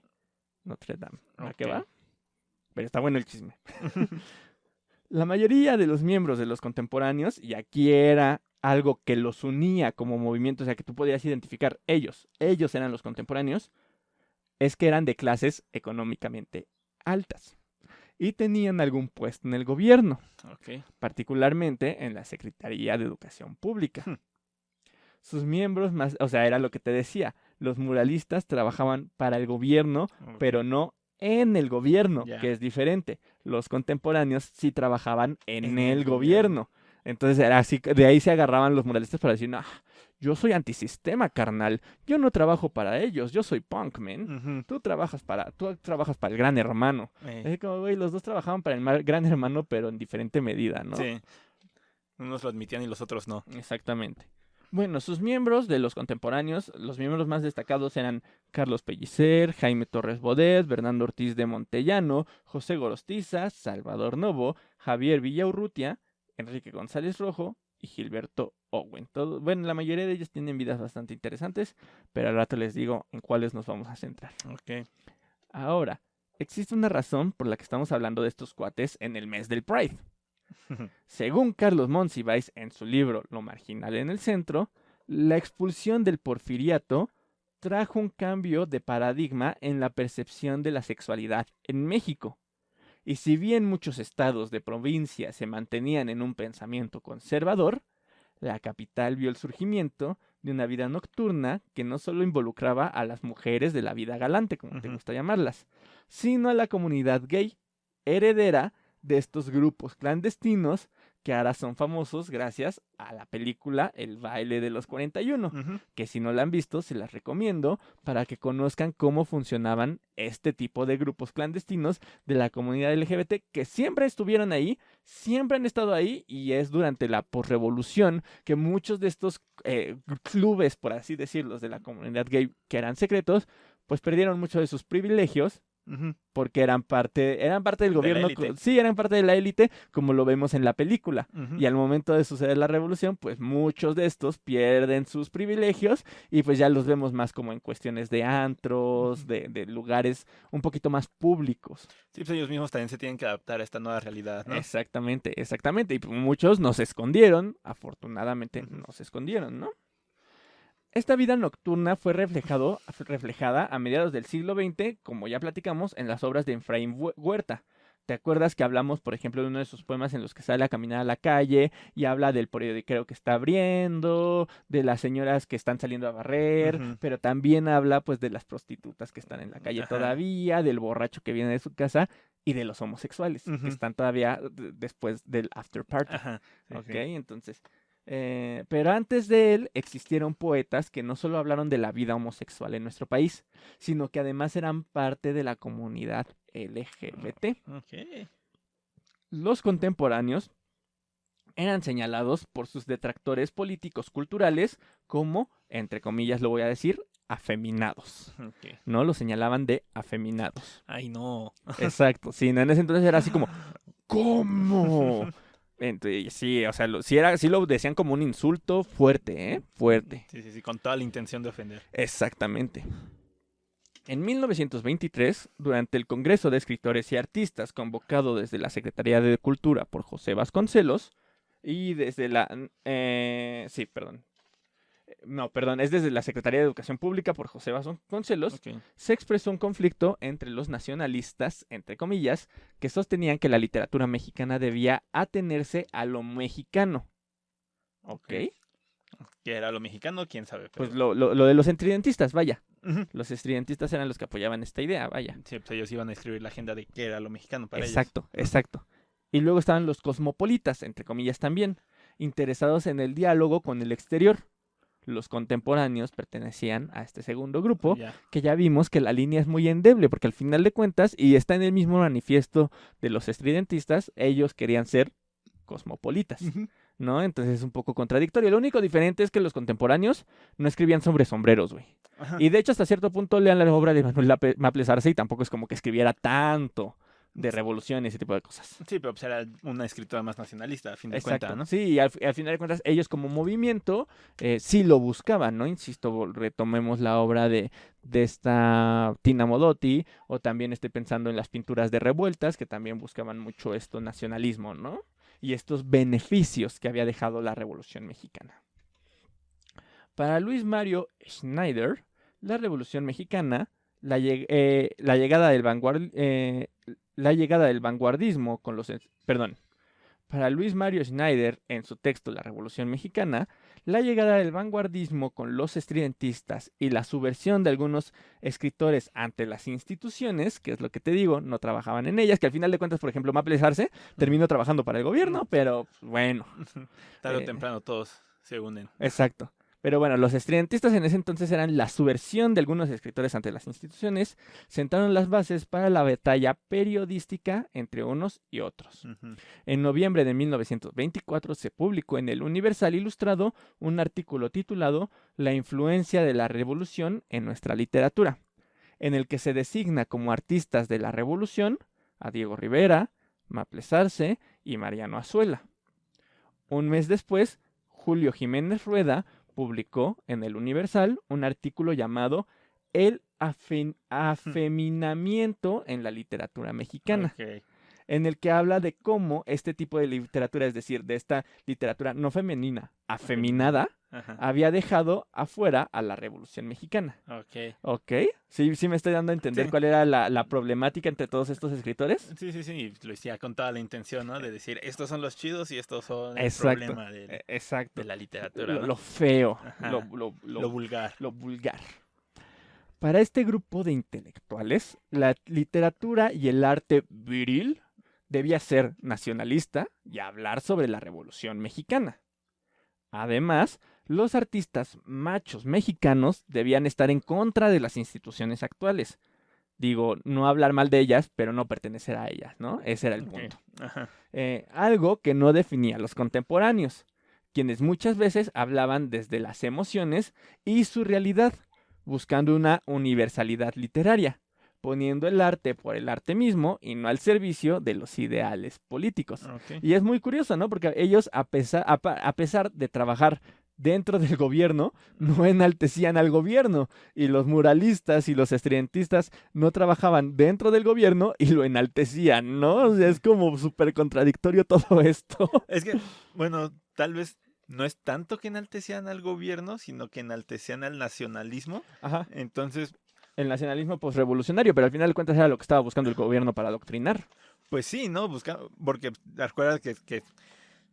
[SPEAKER 1] Notre Dame. ¿A qué va? Pero está bueno el chisme. La mayoría de los miembros de los contemporáneos, y aquí era algo que los unía como movimiento, o sea, que tú podías identificar ellos eran los contemporáneos, es que eran de clases económicamente altas y tenían algún puesto en el gobierno,
[SPEAKER 2] Okay.
[SPEAKER 1] particularmente en la Secretaría de Educación Pública. Sus miembros más, o sea, era lo que te decía, los muralistas trabajaban para el gobierno, pero no en el gobierno, que es diferente. Los contemporáneos sí trabajaban en el gobierno. Entonces era así, de ahí se agarraban los muralistas para decir, no, yo soy antisistema, carnal. Yo no trabajo para ellos, yo soy punk, man. Tú trabajas para el Gran Hermano. Es como, güey, los dos trabajaban para el Gran Hermano, pero en diferente medida, ¿no?
[SPEAKER 2] Sí. Unos lo admitían y los otros no.
[SPEAKER 1] Exactamente. Bueno, sus miembros de los contemporáneos, los miembros más destacados eran Carlos Pellicer, Jaime Torres Bodet, Bernardo Ortiz de Montellano, José Gorostiza, Salvador Novo, Javier Villaurrutia, Enrique González Rojo y Gilberto Owen. Bueno, la mayoría de ellos tienen vidas bastante interesantes, pero al rato les digo en cuáles nos vamos a centrar.
[SPEAKER 2] Okay.
[SPEAKER 1] Ahora, existe una razón por la que estamos hablando de estos cuates en el mes del Pride. Según Carlos Monsiváis en su libro Lo marginal en el centro, la expulsión del porfiriato trajo un cambio de paradigma en la percepción de la sexualidad en México. Y si bien muchos estados de provincia se mantenían en un pensamiento conservador, la capital vio el surgimiento de una vida nocturna que no solo involucraba a las mujeres de la vida galante, como te gusta llamarlas, sino a la comunidad gay, heredera de estos grupos clandestinos que ahora son famosos gracias a la película El baile de los 41, que si no la han visto se las recomiendo para que conozcan cómo funcionaban este tipo de grupos clandestinos de la comunidad LGBT que siempre estuvieron ahí, siempre han estado ahí, y es durante la posrevolución que muchos de estos clubes, por así decirlo, de la comunidad gay que eran secretos, pues perdieron mucho de sus privilegios porque eran parte del gobierno, sí, eran parte de la élite, como lo vemos en la película. Y al momento de suceder la revolución, pues muchos de estos pierden sus privilegios y pues ya los vemos más como en cuestiones de antros, de lugares un poquito más públicos.
[SPEAKER 2] Sí, pues ellos mismos también se tienen que adaptar a esta nueva realidad, ¿no?
[SPEAKER 1] Exactamente. Y pues muchos nos escondieron, afortunadamente nos escondieron, ¿no? Esta vida nocturna fue reflejada a mediados del siglo XX, como ya platicamos, en las obras de Efraín Huerta. ¿Te acuerdas que hablamos, por ejemplo, de uno de sus poemas en los que sale a caminar a la calle y habla del periodiquero que está abriendo, de las señoras que están saliendo a barrer, pero también habla pues de las prostitutas que están en la calle todavía, del borracho que viene de su casa y de los homosexuales que están todavía después del after party? Entonces... pero antes de él existieron poetas que no solo hablaron de la vida homosexual en nuestro país, sino que además eran parte de la comunidad LGBT. Los contemporáneos eran señalados por sus detractores políticos culturales como, entre comillas lo voy a decir, afeminados. ¿No? Los señalaban de afeminados.
[SPEAKER 2] Ay, no.
[SPEAKER 1] Exacto. Sí, en ese entonces era así como, ¿cómo? Entonces, sí, o sea, sí lo decían como un insulto fuerte, ¿eh? Fuerte.
[SPEAKER 2] Sí, con toda la intención de ofender.
[SPEAKER 1] Exactamente. En 1923, durante el Congreso de Escritores y Artistas, convocado desde la Secretaría de Cultura por José Vasconcelos, y desde es desde la Secretaría de Educación Pública por José Vasconcelos, se expresó un conflicto entre los nacionalistas, entre comillas, que sostenían que la literatura mexicana debía atenerse a lo mexicano. ¿Qué
[SPEAKER 2] era lo mexicano? ¿Quién sabe?
[SPEAKER 1] Pero... Pues lo de los estridentistas, vaya. Los estridentistas eran los que apoyaban esta idea, vaya.
[SPEAKER 2] Sí, pues ellos iban a escribir la agenda de qué era lo mexicano para ellos.
[SPEAKER 1] Exacto. Y luego estaban los cosmopolitas, entre comillas también, interesados en el diálogo con el exterior. Los contemporáneos pertenecían a este segundo grupo, que ya vimos que la línea es muy endeble, porque al final de cuentas, y está en el mismo manifiesto de los estridentistas, ellos querían ser cosmopolitas, ¿no? Entonces es un poco contradictorio. Lo único diferente es que los contemporáneos no escribían sobre sombreros, güey. Y de hecho, hasta cierto punto, lean la obra de Manuel Maples Arce y tampoco es como que escribiera tanto de revolución y ese tipo de cosas.
[SPEAKER 2] Sí, pero pues era una escritora más nacionalista, a fin de cuentas, ¿no?
[SPEAKER 1] Sí, y al final de cuentas, ellos como movimiento sí lo buscaban, ¿no? Insisto, retomemos la obra de esta Tina Modotti, o también estoy pensando en las pinturas de revueltas, que también buscaban mucho esto nacionalismo, ¿no? Y estos beneficios que había dejado la Revolución Mexicana. Para Luis Mario Schneider, la Revolución Mexicana, la llegada del vanguardismo con los... Para Luis Mario Schneider, en su texto La Revolución Mexicana, la llegada del vanguardismo con los estridentistas y la subversión de algunos escritores ante las instituciones, que es lo que te digo, no trabajaban en ellas, que al final de cuentas, por ejemplo, Maples Arce terminó trabajando para el gobierno, pero bueno.
[SPEAKER 2] Tarde o temprano todos se unen.
[SPEAKER 1] Exacto. Pero bueno, los estridentistas en ese entonces eran la subversión de algunos escritores ante las instituciones, sentaron las bases para la batalla periodística entre unos y otros. En noviembre de 1924 se publicó en el Universal Ilustrado un artículo titulado La influencia de la revolución en nuestra literatura, en el que se designa como artistas de la revolución a Diego Rivera, Maples Arce y Mariano Azuela. Un mes después, Julio Jiménez Rueda publicó en el Universal un artículo llamado El afeminamiento en la literatura mexicana, en el que habla de cómo este tipo de literatura, es decir, de esta literatura no femenina, afeminada, había dejado afuera a la Revolución Mexicana. ¿Ok? ¿Sí me estoy dando a entender cuál era la problemática entre todos estos escritores?
[SPEAKER 2] Sí, lo decía con toda la intención, ¿no? De decir, estos son los chidos y estos son el problema de la literatura, ¿no?
[SPEAKER 1] Lo feo,
[SPEAKER 2] lo vulgar.
[SPEAKER 1] Lo vulgar. Para este grupo de intelectuales, la literatura y el arte viril debía ser nacionalista y hablar sobre la Revolución Mexicana. Además, los artistas machos mexicanos debían estar en contra de las instituciones actuales. Digo, no hablar mal de ellas, pero no pertenecer a ellas, ¿no? Ese era el punto. Algo que no definía a los contemporáneos, quienes muchas veces hablaban desde las emociones y su realidad, buscando una universalidad literaria, poniendo el arte por el arte mismo y no al servicio de los ideales políticos.
[SPEAKER 2] Okay.
[SPEAKER 1] Y es muy curioso, ¿no? Porque ellos, a pesar de trabajar dentro del gobierno, no enaltecían al gobierno. Y los muralistas y los estridentistas no trabajaban dentro del gobierno y lo enaltecían, ¿no? O sea, es como súper contradictorio todo esto.
[SPEAKER 2] Es que, bueno, tal vez no es tanto que enaltecían al gobierno, sino que enaltecían al nacionalismo.
[SPEAKER 1] Ajá.
[SPEAKER 2] Entonces,
[SPEAKER 1] El nacionalismo posrevolucionario, pero al final de cuentas era lo que estaba buscando el gobierno para adoctrinar.
[SPEAKER 2] pues sí, ¿no? Porque recuerda que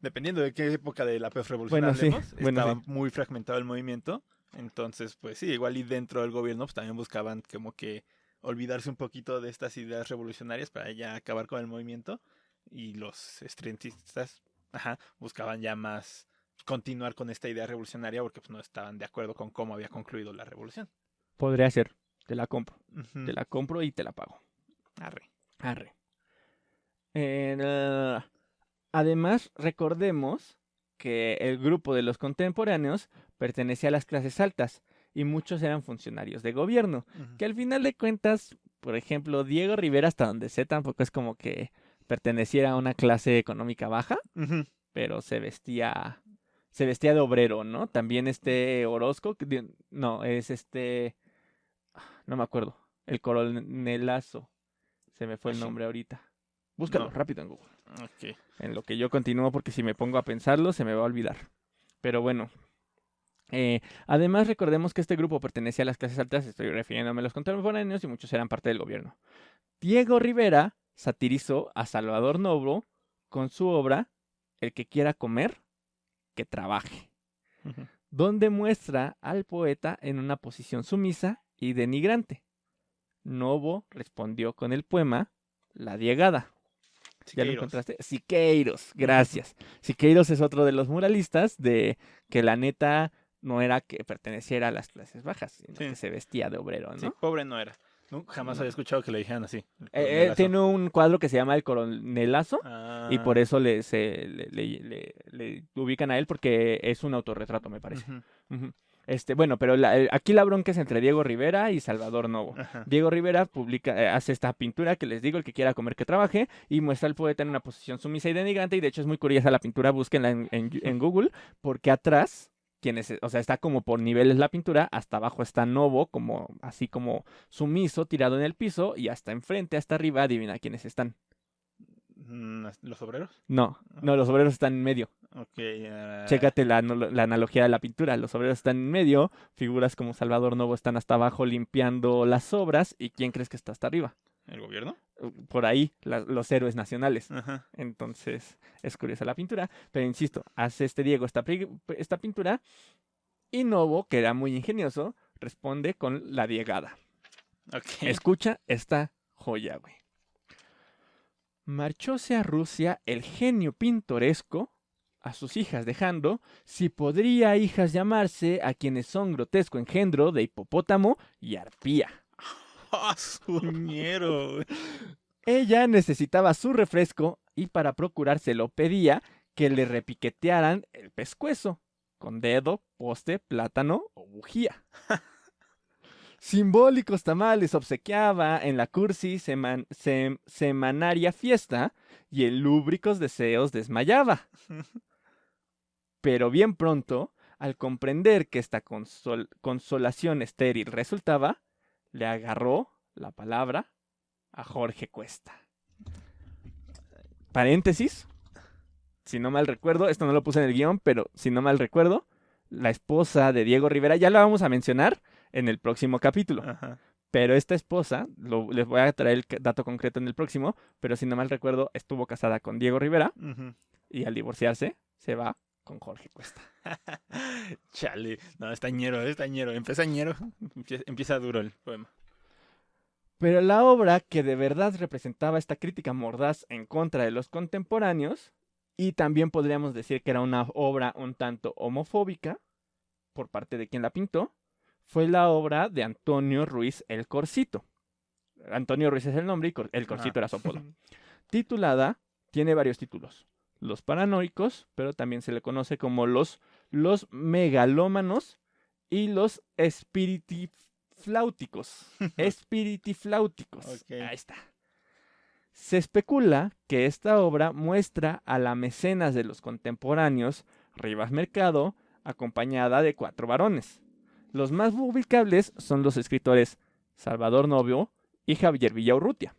[SPEAKER 2] dependiendo de qué época de la posrevolución
[SPEAKER 1] Bueno, sí,
[SPEAKER 2] hablemos,
[SPEAKER 1] bueno,
[SPEAKER 2] estaba
[SPEAKER 1] sí.
[SPEAKER 2] muy fragmentado el movimiento. Entonces, pues sí, igual y dentro del gobierno, pues también buscaban como que olvidarse un poquito de estas ideas revolucionarias para ya acabar con el movimiento. Y los estridentistas, ajá, buscaban ya más continuar con esta idea revolucionaria porque pues no estaban de acuerdo con cómo había concluido la revolución.
[SPEAKER 1] Podría ser. Te la compro.
[SPEAKER 2] Ujú.
[SPEAKER 1] Te la compro y te la pago.
[SPEAKER 2] Arre.
[SPEAKER 1] Arre. Eh, Además, recordemos que el grupo de los contemporáneos pertenecía a las clases altas y muchos eran funcionarios de gobierno,
[SPEAKER 2] Ujú.
[SPEAKER 1] que al final de cuentas, por ejemplo, Diego Rivera, hasta donde sé, tampoco es como que perteneciera a una clase económica baja,
[SPEAKER 2] Ujú.
[SPEAKER 1] pero se vestía de obrero, ¿no? También Orozco, no, es no me acuerdo, el coronelazo, se me fue el
[SPEAKER 2] Así.
[SPEAKER 1] nombre ahorita. Búscalo
[SPEAKER 2] No.
[SPEAKER 1] rápido en Google.
[SPEAKER 2] Ok.
[SPEAKER 1] En lo que yo continúo, porque si me pongo a pensarlo, se me va a olvidar. Pero bueno. Además, recordemos que este grupo pertenecía a las clases altas, estoy refiriéndome a los contemporáneos, y muchos eran parte del gobierno. Diego Rivera satirizó a Salvador Novo con su obra El que quiera comer, que trabaje,
[SPEAKER 2] Ujú.
[SPEAKER 1] donde muestra al poeta en una posición sumisa y denigrante. Novo respondió con el poema La Diegada. ¿Ya lo
[SPEAKER 2] Siqueiros.
[SPEAKER 1] encontraste? Siqueiros,
[SPEAKER 2] Ujú.
[SPEAKER 1] gracias. Siqueiros es otro de los muralistas de que la neta no era que perteneciera a las clases bajas, sino que
[SPEAKER 2] Sí,
[SPEAKER 1] se vestía de obrero,
[SPEAKER 2] sí,
[SPEAKER 1] ¿no?
[SPEAKER 2] pobre no era. Jamás
[SPEAKER 1] No.
[SPEAKER 2] había escuchado que le dijeran así. El
[SPEAKER 1] Él
[SPEAKER 2] coronelazo.
[SPEAKER 1] tiene un cuadro que se llama El Coronelazo y por
[SPEAKER 2] Ah.
[SPEAKER 1] eso le ubican a él porque es un autorretrato, me parece.
[SPEAKER 2] Ujú.
[SPEAKER 1] Ujú. Bueno, pero aquí la bronca es entre Diego Rivera y Salvador Novo.
[SPEAKER 2] Ajá.
[SPEAKER 1] Diego Rivera hace esta pintura que les digo, el que quiera comer que trabaje, y muestra al poeta en una posición sumisa y denigrante, y de hecho es muy curiosa la pintura, búsquenla en Google, porque atrás, o sea, está como por niveles la pintura, hasta abajo está Novo, como, así como sumiso, tirado en el piso, y hasta enfrente, hasta arriba, adivina quiénes están.
[SPEAKER 2] ¿Los obreros?
[SPEAKER 1] No,
[SPEAKER 2] Ah,
[SPEAKER 1] no, los obreros están en medio.
[SPEAKER 2] ok.
[SPEAKER 1] Chécate la analogía de la pintura. Los obreros están en medio, figuras como Salvador Novo están hasta abajo limpiando las obras. ¿Y quién crees que está hasta arriba?
[SPEAKER 2] ¿El gobierno?
[SPEAKER 1] Por ahí, los héroes nacionales.
[SPEAKER 2] Ajá.
[SPEAKER 1] Entonces, es curiosa la pintura. Pero insisto, hace Diego esta pintura y Novo, que era muy ingenioso, responde con La Diegada.
[SPEAKER 2] Ok.
[SPEAKER 1] Escucha esta joya, güey. Marchóse a Rusia el genio pintoresco a sus hijas dejando, si podría hijas llamarse a quienes son grotesco engendro de hipopótamo y arpía.
[SPEAKER 2] ¡Ah, suñero, güey!
[SPEAKER 1] Ella necesitaba su refresco y para procurárselo pedía que le repiquetearan el pescuezo con dedo, poste, plátano o bujía. Simbólicos tamales obsequiaba en la cursi semanaria fiesta y en lúbricos deseos desmayaba. Pero bien pronto, al comprender que esta consolación estéril resultaba, le agarró la palabra a Jorge Cuesta. Paréntesis, si no mal recuerdo, esto no lo puse en el guión, pero si no mal recuerdo, la esposa de Diego Rivera, ya la vamos a mencionar en el próximo capítulo.
[SPEAKER 2] Ajá.
[SPEAKER 1] Pero esta esposa, les voy a traer el dato concreto en el próximo, pero si no mal recuerdo, estuvo casada con Diego Rivera
[SPEAKER 2] Ujú.
[SPEAKER 1] y al divorciarse se va con Jorge Cuesta.
[SPEAKER 2] Chale. No, está ñero, está ñero. Empieza ñero. Empieza duro el poema.
[SPEAKER 1] Pero la obra que de verdad representaba esta crítica mordaz en contra de los contemporáneos, y también podríamos decir que era una obra un tanto homofóbica por parte de quien la pintó, fue la obra de Antonio Ruiz el Corcito. Antonio Ruiz es el nombre y el Corcito
[SPEAKER 2] Ajá.
[SPEAKER 1] era su apodo. Titulada, tiene varios títulos. Los paranoicos, pero también se le conoce como los megalómanos y los flauticos. Espiritifláuticos.
[SPEAKER 2] Okay.
[SPEAKER 1] Ahí está. Se especula que esta obra muestra a la mecenas de los contemporáneos, Rivas Mercado, acompañada de 4 varones. Los más ubicables son los escritores Salvador Novo y Javier Villaurrutia.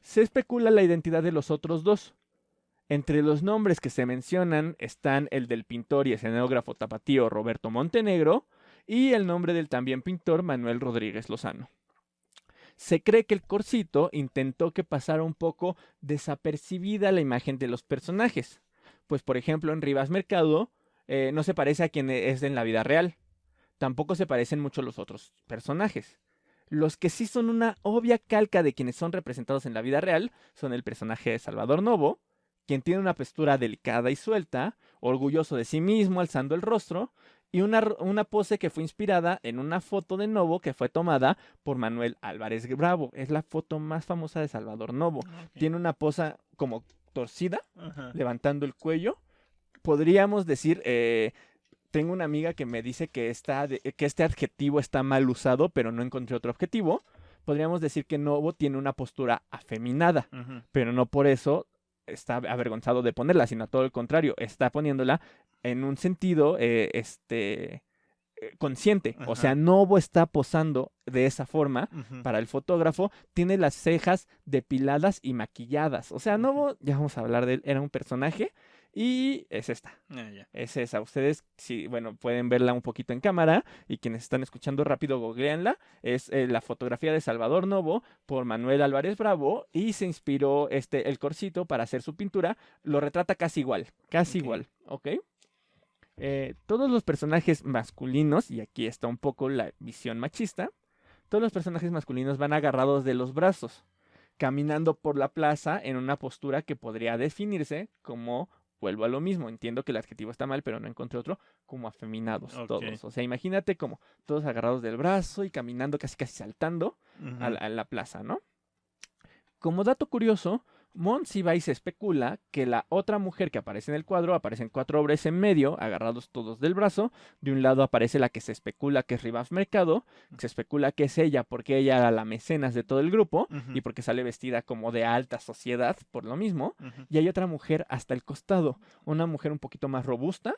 [SPEAKER 1] Se especula la identidad de los otros 2. Entre los nombres que se mencionan están el del pintor y escenógrafo tapatío Roberto Montenegro y el nombre del también pintor Manuel Rodríguez Lozano. Se cree que el Corsito intentó que pasara un poco desapercibida la imagen de los personajes, pues por ejemplo en Rivas Mercado no se parece a quien es en la vida real, tampoco se parecen mucho los otros personajes. Los que sí son una obvia calca de quienes son representados en la vida real son el personaje de Salvador Novo, quien tiene una postura delicada y suelta, orgulloso de sí mismo, alzando el rostro, y una pose que fue inspirada en una foto de Novo que fue tomada por Manuel Álvarez Bravo. Es la foto más famosa de Salvador Novo. Okay. Tiene una posa como torcida, levantando el cuello. Podríamos decir, tengo una amiga que me dice que este adjetivo está mal usado, pero no encontré otro adjetivo. Podríamos decir que Novo tiene una postura afeminada, pero no por eso está avergonzado de ponerla, sino todo el contrario, está poniéndola en un sentido consciente. O sea, Novo está posando de esa forma para el fotógrafo. Tiene las cejas depiladas y maquilladas. O sea, Novo, ya vamos a hablar de él, era un personaje. Y es esta. Es esa. Ustedes, sí, bueno, pueden verla un poquito en cámara. Y quienes están escuchando rápido, googleanla. Es la fotografía de Salvador Novo por Manuel Álvarez Bravo. Y se inspiró el Corsito para hacer su pintura. Lo retrata casi igual. Casi igual. ¿Ok? Todos los personajes masculinos, y aquí está un poco la visión machista. Todos los personajes masculinos van agarrados de los brazos, caminando por la plaza en una postura que podría definirse como... Vuelvo a lo mismo, entiendo que el adjetivo está mal, pero no encontré otro, como afeminados todos. O sea, imagínate como todos agarrados del brazo y caminando casi saltando a la plaza, ¿no? Como dato curioso, Monsiváis especula que la otra mujer que aparece en el cuadro, aparecen 4 hombres en medio, agarrados todos del brazo. De un lado aparece la que se especula que es Rivas Mercado, se especula que es ella porque ella era la mecenas de todo el grupo y porque sale vestida como de alta sociedad por lo mismo. Y hay otra mujer hasta el costado, una mujer un poquito más robusta,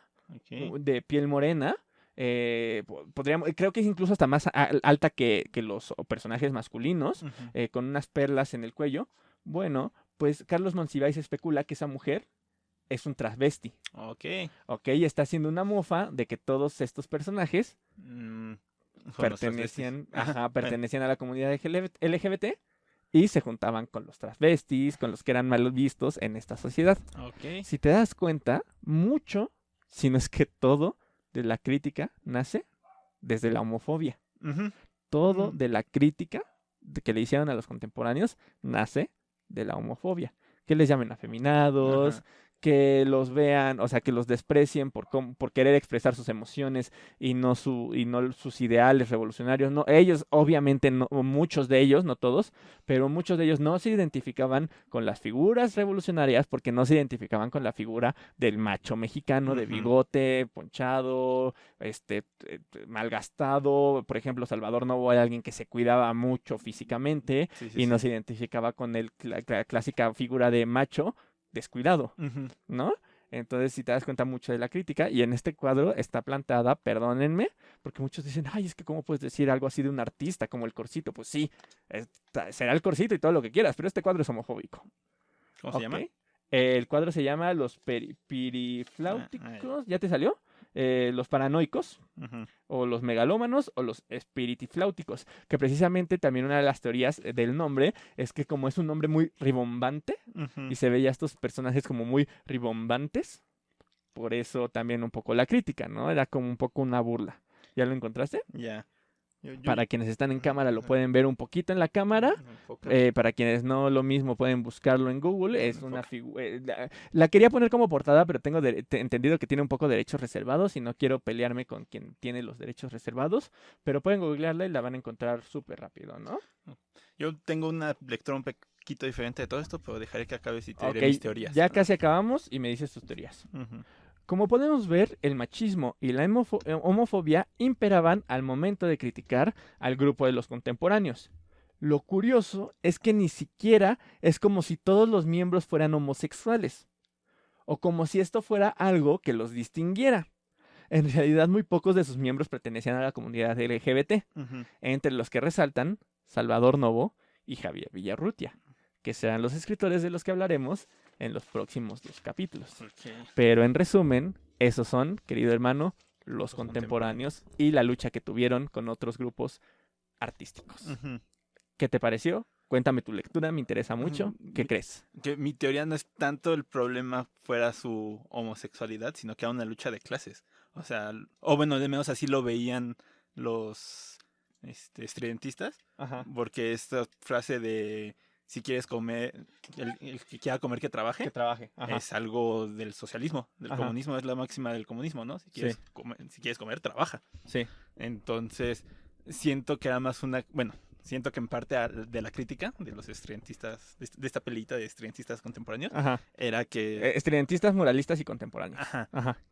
[SPEAKER 1] de piel morena. Creo que es incluso hasta más alta que los personajes masculinos, con unas perlas en el cuello. Bueno, pues Carlos Monsiváis especula que esa mujer es un transvesti. Ok, está haciendo una mofa de que todos estos personajes pertenecían a la comunidad LGBT y se juntaban con los transvestis, con los que eran mal vistos en esta sociedad. Si te das cuenta, mucho, si no es que todo, de la crítica nace desde la homofobia. Todo de la crítica que le hicieron a los contemporáneos nace de la homofobia. Que les llamen afeminados, que los vean, o sea, que los desprecien por querer expresar sus emociones y no sus ideales revolucionarios. No, ellos, obviamente, no, muchos de ellos, no todos, pero muchos de ellos no se identificaban con las figuras revolucionarias porque no se identificaban con la figura del macho mexicano de bigote, ponchado, malgastado. Por ejemplo, Salvador Novo era alguien que se cuidaba mucho físicamente y no se identificaba con la clásica figura de macho descuidado, ¿no? Entonces, si te das cuenta mucho de la crítica, y en este cuadro está plantada, perdónenme, porque muchos dicen, ay, es que ¿cómo puedes decir algo así de un artista como el Corsito? Pues sí, será el Corsito y todo lo que quieras, pero este cuadro es homofóbico.
[SPEAKER 2] ¿Cómo se llama?
[SPEAKER 1] El cuadro se llama Los Pirifláuticos, ¿ya te salió? Los Paranoicos, o los Megalómanos, o los Espiritifláuticos, que precisamente también una de las teorías del nombre es que como es un nombre muy ribombante, y se veía a estos personajes como muy ribombantes, por eso también un poco la crítica, ¿no? Era como un poco una burla. ¿Ya lo encontraste?
[SPEAKER 2] Ya.
[SPEAKER 1] Para quienes están en cámara lo pueden ver un poquito en la cámara. Para quienes no, lo mismo pueden buscarlo en Google. Es una figura. La quería poner como portada, pero tengo entendido que tiene un poco de derechos reservados y no quiero pelearme con quien tiene los derechos reservados. Pero pueden googlearla y la van a encontrar súper rápido, ¿no?
[SPEAKER 2] Yo tengo una lectura un poquito diferente de todo esto, pero dejaré que acabes y te diré mis teorías.
[SPEAKER 1] Ya casi acabamos y me dices tus teorías. Como podemos ver, el machismo y la homofobia imperaban al momento de criticar al grupo de los contemporáneos. Lo curioso es que ni siquiera es como si todos los miembros fueran homosexuales, o como si esto fuera algo que los distinguiera. En realidad, muy pocos de sus miembros pertenecían a la comunidad LGBT, entre los que resaltan Salvador Novo y Javier Villarrutia, que serán los escritores de los que hablaremos en los próximos 2 capítulos. Pero en resumen, esos son, querido hermano, los contemporáneos y la lucha que tuvieron con otros grupos artísticos. ¿Qué te pareció? Cuéntame tu lectura, me interesa mucho. ¿Qué crees?
[SPEAKER 2] Que mi teoría no es tanto el problema fuera su homosexualidad, sino que era una lucha de clases. O sea, o bueno, de menos así lo veían los estridentistas. Porque esta frase de si quieres comer, el que quiera comer que trabaje.
[SPEAKER 1] Que trabaje.
[SPEAKER 2] Es algo del socialismo, del comunismo, es la máxima del comunismo, ¿no? Si quieres, si quieres comer, trabaja.
[SPEAKER 1] Sí.
[SPEAKER 2] Entonces, siento que era más siento que en parte de la crítica de los estridentistas, de esta peleita de estridentistas contemporáneos, era que...
[SPEAKER 1] estridentistas, muralistas y contemporáneos.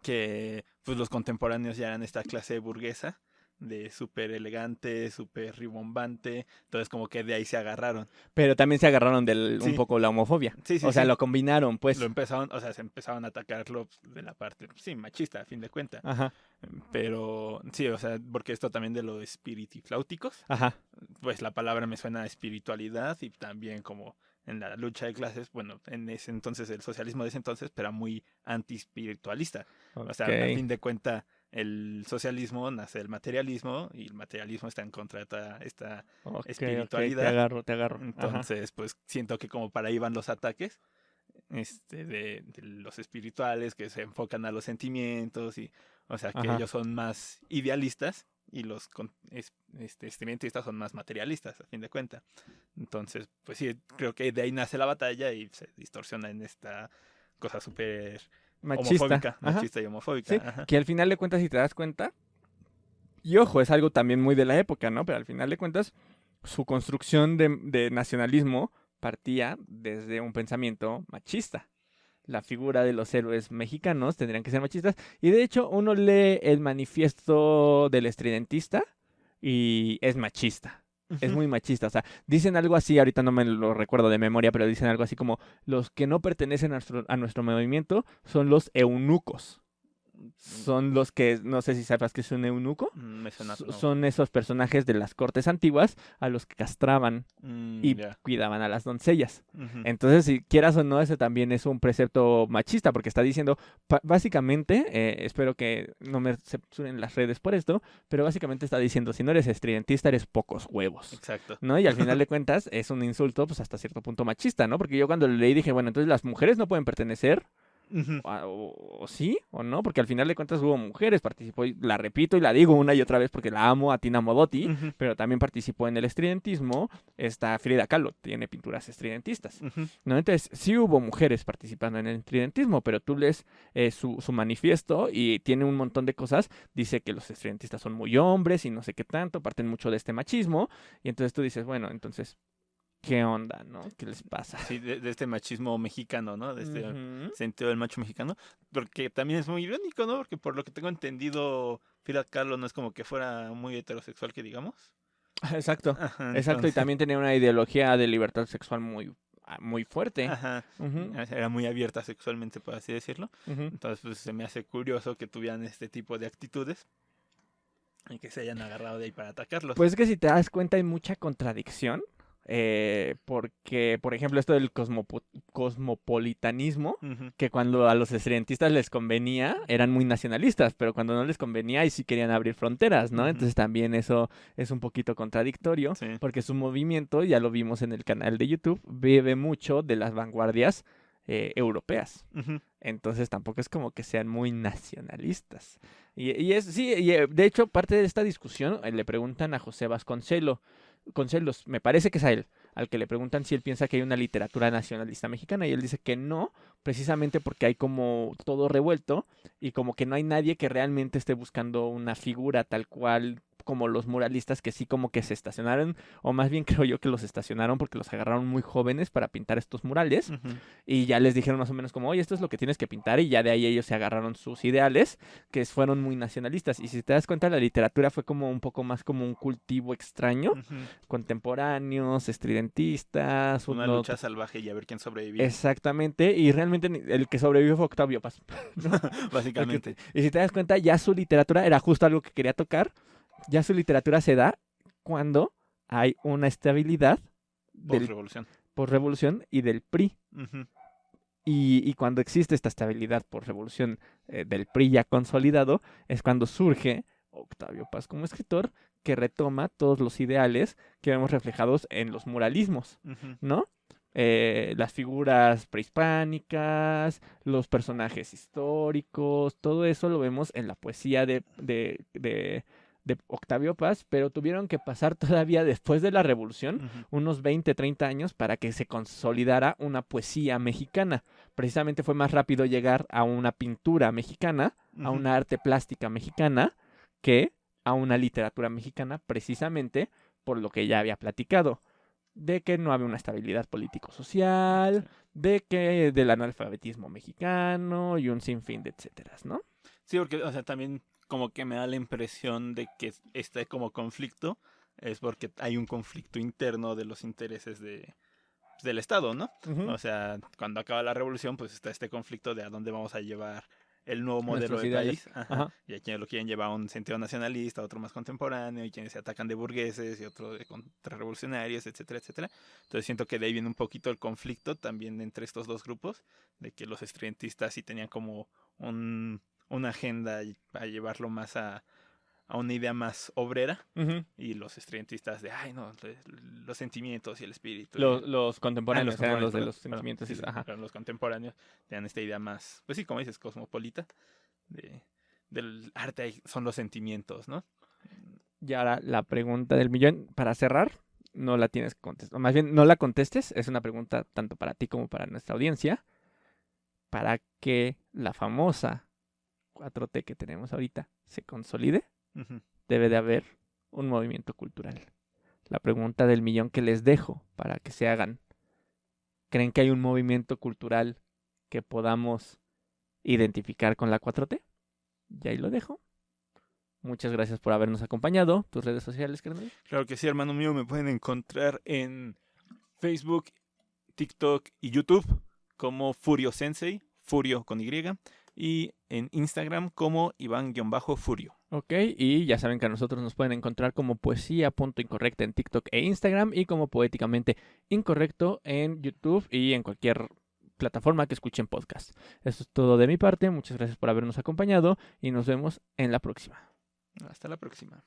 [SPEAKER 2] Que pues los contemporáneos ya eran esta clase burguesa, de súper elegante, súper ribombante, entonces como que de ahí se agarraron.
[SPEAKER 1] Pero también se agarraron de un poco la homofobia. O sea, lo combinaron, pues.
[SPEAKER 2] Se empezaron a atacarlo de la parte, machista, a fin de cuentas. Pero, sí, o sea, porque esto también de lo espiritifláuticos, pues la palabra me suena a espiritualidad y también como en la lucha de clases, bueno, en ese entonces, el socialismo de ese entonces, pero era muy anti-espiritualista. O sea, a fin de cuentas, el socialismo nace del materialismo y el materialismo está en contra de toda esta espiritualidad.
[SPEAKER 1] Te agarro.
[SPEAKER 2] Entonces, pues siento que como para ahí van los ataques de los espirituales que se enfocan a los sentimientos y, o sea, que ellos son más idealistas y los estridentistas son más materialistas, a fin de cuentas. Entonces, pues sí, creo que de ahí nace la batalla y se distorsiona en esta cosa súper machista y homofóbica.
[SPEAKER 1] Sí, que al final de cuentas, si te das cuenta, y ojo, es algo también muy de la época, ¿no? Pero al final de cuentas, su construcción de nacionalismo partía desde un pensamiento machista. La figura de los héroes mexicanos tendrían que ser machistas. Y de hecho, uno lee el manifiesto del estridentista y es machista. Es muy machista, o sea, dicen algo así, ahorita no me lo recuerdo de memoria, pero dicen algo así como, los que no pertenecen a nuestro movimiento son los eunucos. Son los que, no sé si sepas que es un eunuco.
[SPEAKER 2] Me suena, no.
[SPEAKER 1] Son esos personajes de las cortes antiguas a los que castraban y cuidaban a las doncellas. Entonces, si quieras o no, ese también es un precepto machista, porque está diciendo, básicamente, espero que no me censuren las redes por esto, pero básicamente está diciendo, si no eres estridentista, eres pocos huevos.
[SPEAKER 2] Exacto.
[SPEAKER 1] ¿No? Y al final de cuentas, es un insulto, pues hasta cierto punto machista, ¿no? Porque yo cuando lo leí dije, bueno, entonces las mujeres no pueden pertenecer. O sí o no, porque al final de cuentas hubo mujeres, participó, y la repito y la digo una y otra vez porque la amo a Tina Modotti, pero también participó en el estridentismo. Está Frida Kahlo, tiene pinturas estridentistas, ¿no? Entonces sí hubo mujeres participando en el estridentismo, pero tú lees su manifiesto y tiene un montón de cosas, dice que los estridentistas son muy hombres y no sé qué tanto, parten mucho de este machismo, y entonces tú dices, bueno, entonces ¿qué onda, no? ¿Qué les pasa?
[SPEAKER 2] Sí, de este machismo mexicano, ¿no? De este sentido del macho mexicano. Porque también es muy irónico, ¿no? Porque por lo que tengo entendido, Frida Kahlo no es como que fuera muy heterosexual, que digamos.
[SPEAKER 1] Exacto, exacto. Y también tenía una ideología de libertad sexual muy fuerte.
[SPEAKER 2] Era muy abierta sexualmente, por así decirlo. Entonces, pues se me hace curioso que tuvieran este tipo de actitudes y que se hayan agarrado de ahí para atacarlos.
[SPEAKER 1] Pues es que si te das cuenta hay mucha contradicción. Porque, por ejemplo, esto del cosmopolitanismo, que cuando a los estridentistas les convenía, eran muy nacionalistas, pero cuando no les convenía, y sí querían abrir fronteras, ¿no? Entonces también eso es un poquito contradictorio, porque su movimiento, ya lo vimos en el canal de YouTube, bebe mucho de las vanguardias europeas. Entonces tampoco es como que sean muy nacionalistas. Y de hecho, parte de esta discusión le preguntan a José Vasconcelos, me parece que es a él, al que le preguntan si él piensa que hay una literatura nacionalista mexicana, y él dice que no, precisamente porque hay como todo revuelto y como que no hay nadie que realmente esté buscando una figura tal cual como los muralistas que sí como que se estacionaron, o más bien creo yo que los estacionaron porque los agarraron muy jóvenes para pintar estos murales, y ya les dijeron más o menos como, oye, esto es lo que tienes que pintar, y ya de ahí ellos se agarraron sus ideales, que fueron muy nacionalistas. Y si te das cuenta, la literatura fue como un poco más como un cultivo extraño, contemporáneos, estridentistas.
[SPEAKER 2] Una lucha salvaje y a ver quién sobrevivió.
[SPEAKER 1] Exactamente, y realmente el que sobrevivió fue Octavio Paz.
[SPEAKER 2] Básicamente.
[SPEAKER 1] Y si te das cuenta, ya su literatura era justo algo que quería tocar. Ya su literatura se da cuando hay una estabilidad post-revolución y del PRI. Y cuando existe esta estabilidad post-revolución del PRI ya consolidado, es cuando surge Octavio Paz como escritor, que retoma todos los ideales que vemos reflejados en los muralismos, ¿no? Las figuras prehispánicas, los personajes históricos, todo eso lo vemos en la poesía de Octavio Paz, pero tuvieron que pasar todavía después de la Revolución, unos 20, 30 años, para que se consolidara una poesía mexicana. Precisamente fue más rápido llegar a una pintura mexicana, a una arte plástica mexicana, que a una literatura mexicana, precisamente por lo que ya había platicado, de que no había una estabilidad político-social, de que del analfabetismo mexicano y un sinfín de etcéteras, ¿no?
[SPEAKER 2] Sí, porque, o sea, también como que me da la impresión de que este como conflicto es porque hay un conflicto interno de los intereses del Estado, ¿no? O sea, cuando acaba la revolución, pues está este conflicto de a dónde vamos a llevar el nuevo modelo de país. Y a quienes lo quieren llevar a un sentido nacionalista, otro más contemporáneo, y quienes se atacan de burgueses y otro de contrarrevolucionarios, etcétera, etcétera. Entonces siento que de ahí viene un poquito el conflicto también entre estos dos grupos, de que los estridentistas sí tenían como una agenda a llevarlo más a una idea más obrera, y los estridentistas de, ay no, los sentimientos y el espíritu.
[SPEAKER 1] Los contemporáneos eran los de los sentimientos.
[SPEAKER 2] Los contemporáneos tenían esta idea más, pues sí, como dices, cosmopolita, del arte son los sentimientos, ¿no?
[SPEAKER 1] Y ahora la pregunta del millón, para cerrar, no la tienes que contestar, más bien no la contestes, es una pregunta tanto para ti como para nuestra audiencia, para que la famosa 4T que tenemos ahorita se consolide, debe de haber un movimiento cultural. La pregunta del millón que les dejo para que se hagan, ¿creen que hay un movimiento cultural que podamos identificar con la 4T? Y ahí lo dejo. Muchas gracias por habernos acompañado. ¿Tus redes sociales, carnal?
[SPEAKER 2] Claro que sí, hermano mío. Me pueden encontrar en Facebook, TikTok y YouTube como Furio Sensei, Furio con Y, y en Instagram como Iván-Furio.
[SPEAKER 1] Ok, y ya saben que a nosotros nos pueden encontrar como poesía.incorrecta en TikTok e Instagram, y como poéticamente incorrecto en YouTube y en cualquier plataforma que escuchen podcast. Eso es todo de mi parte. Muchas gracias por habernos acompañado y nos vemos en la próxima.
[SPEAKER 2] Hasta la próxima.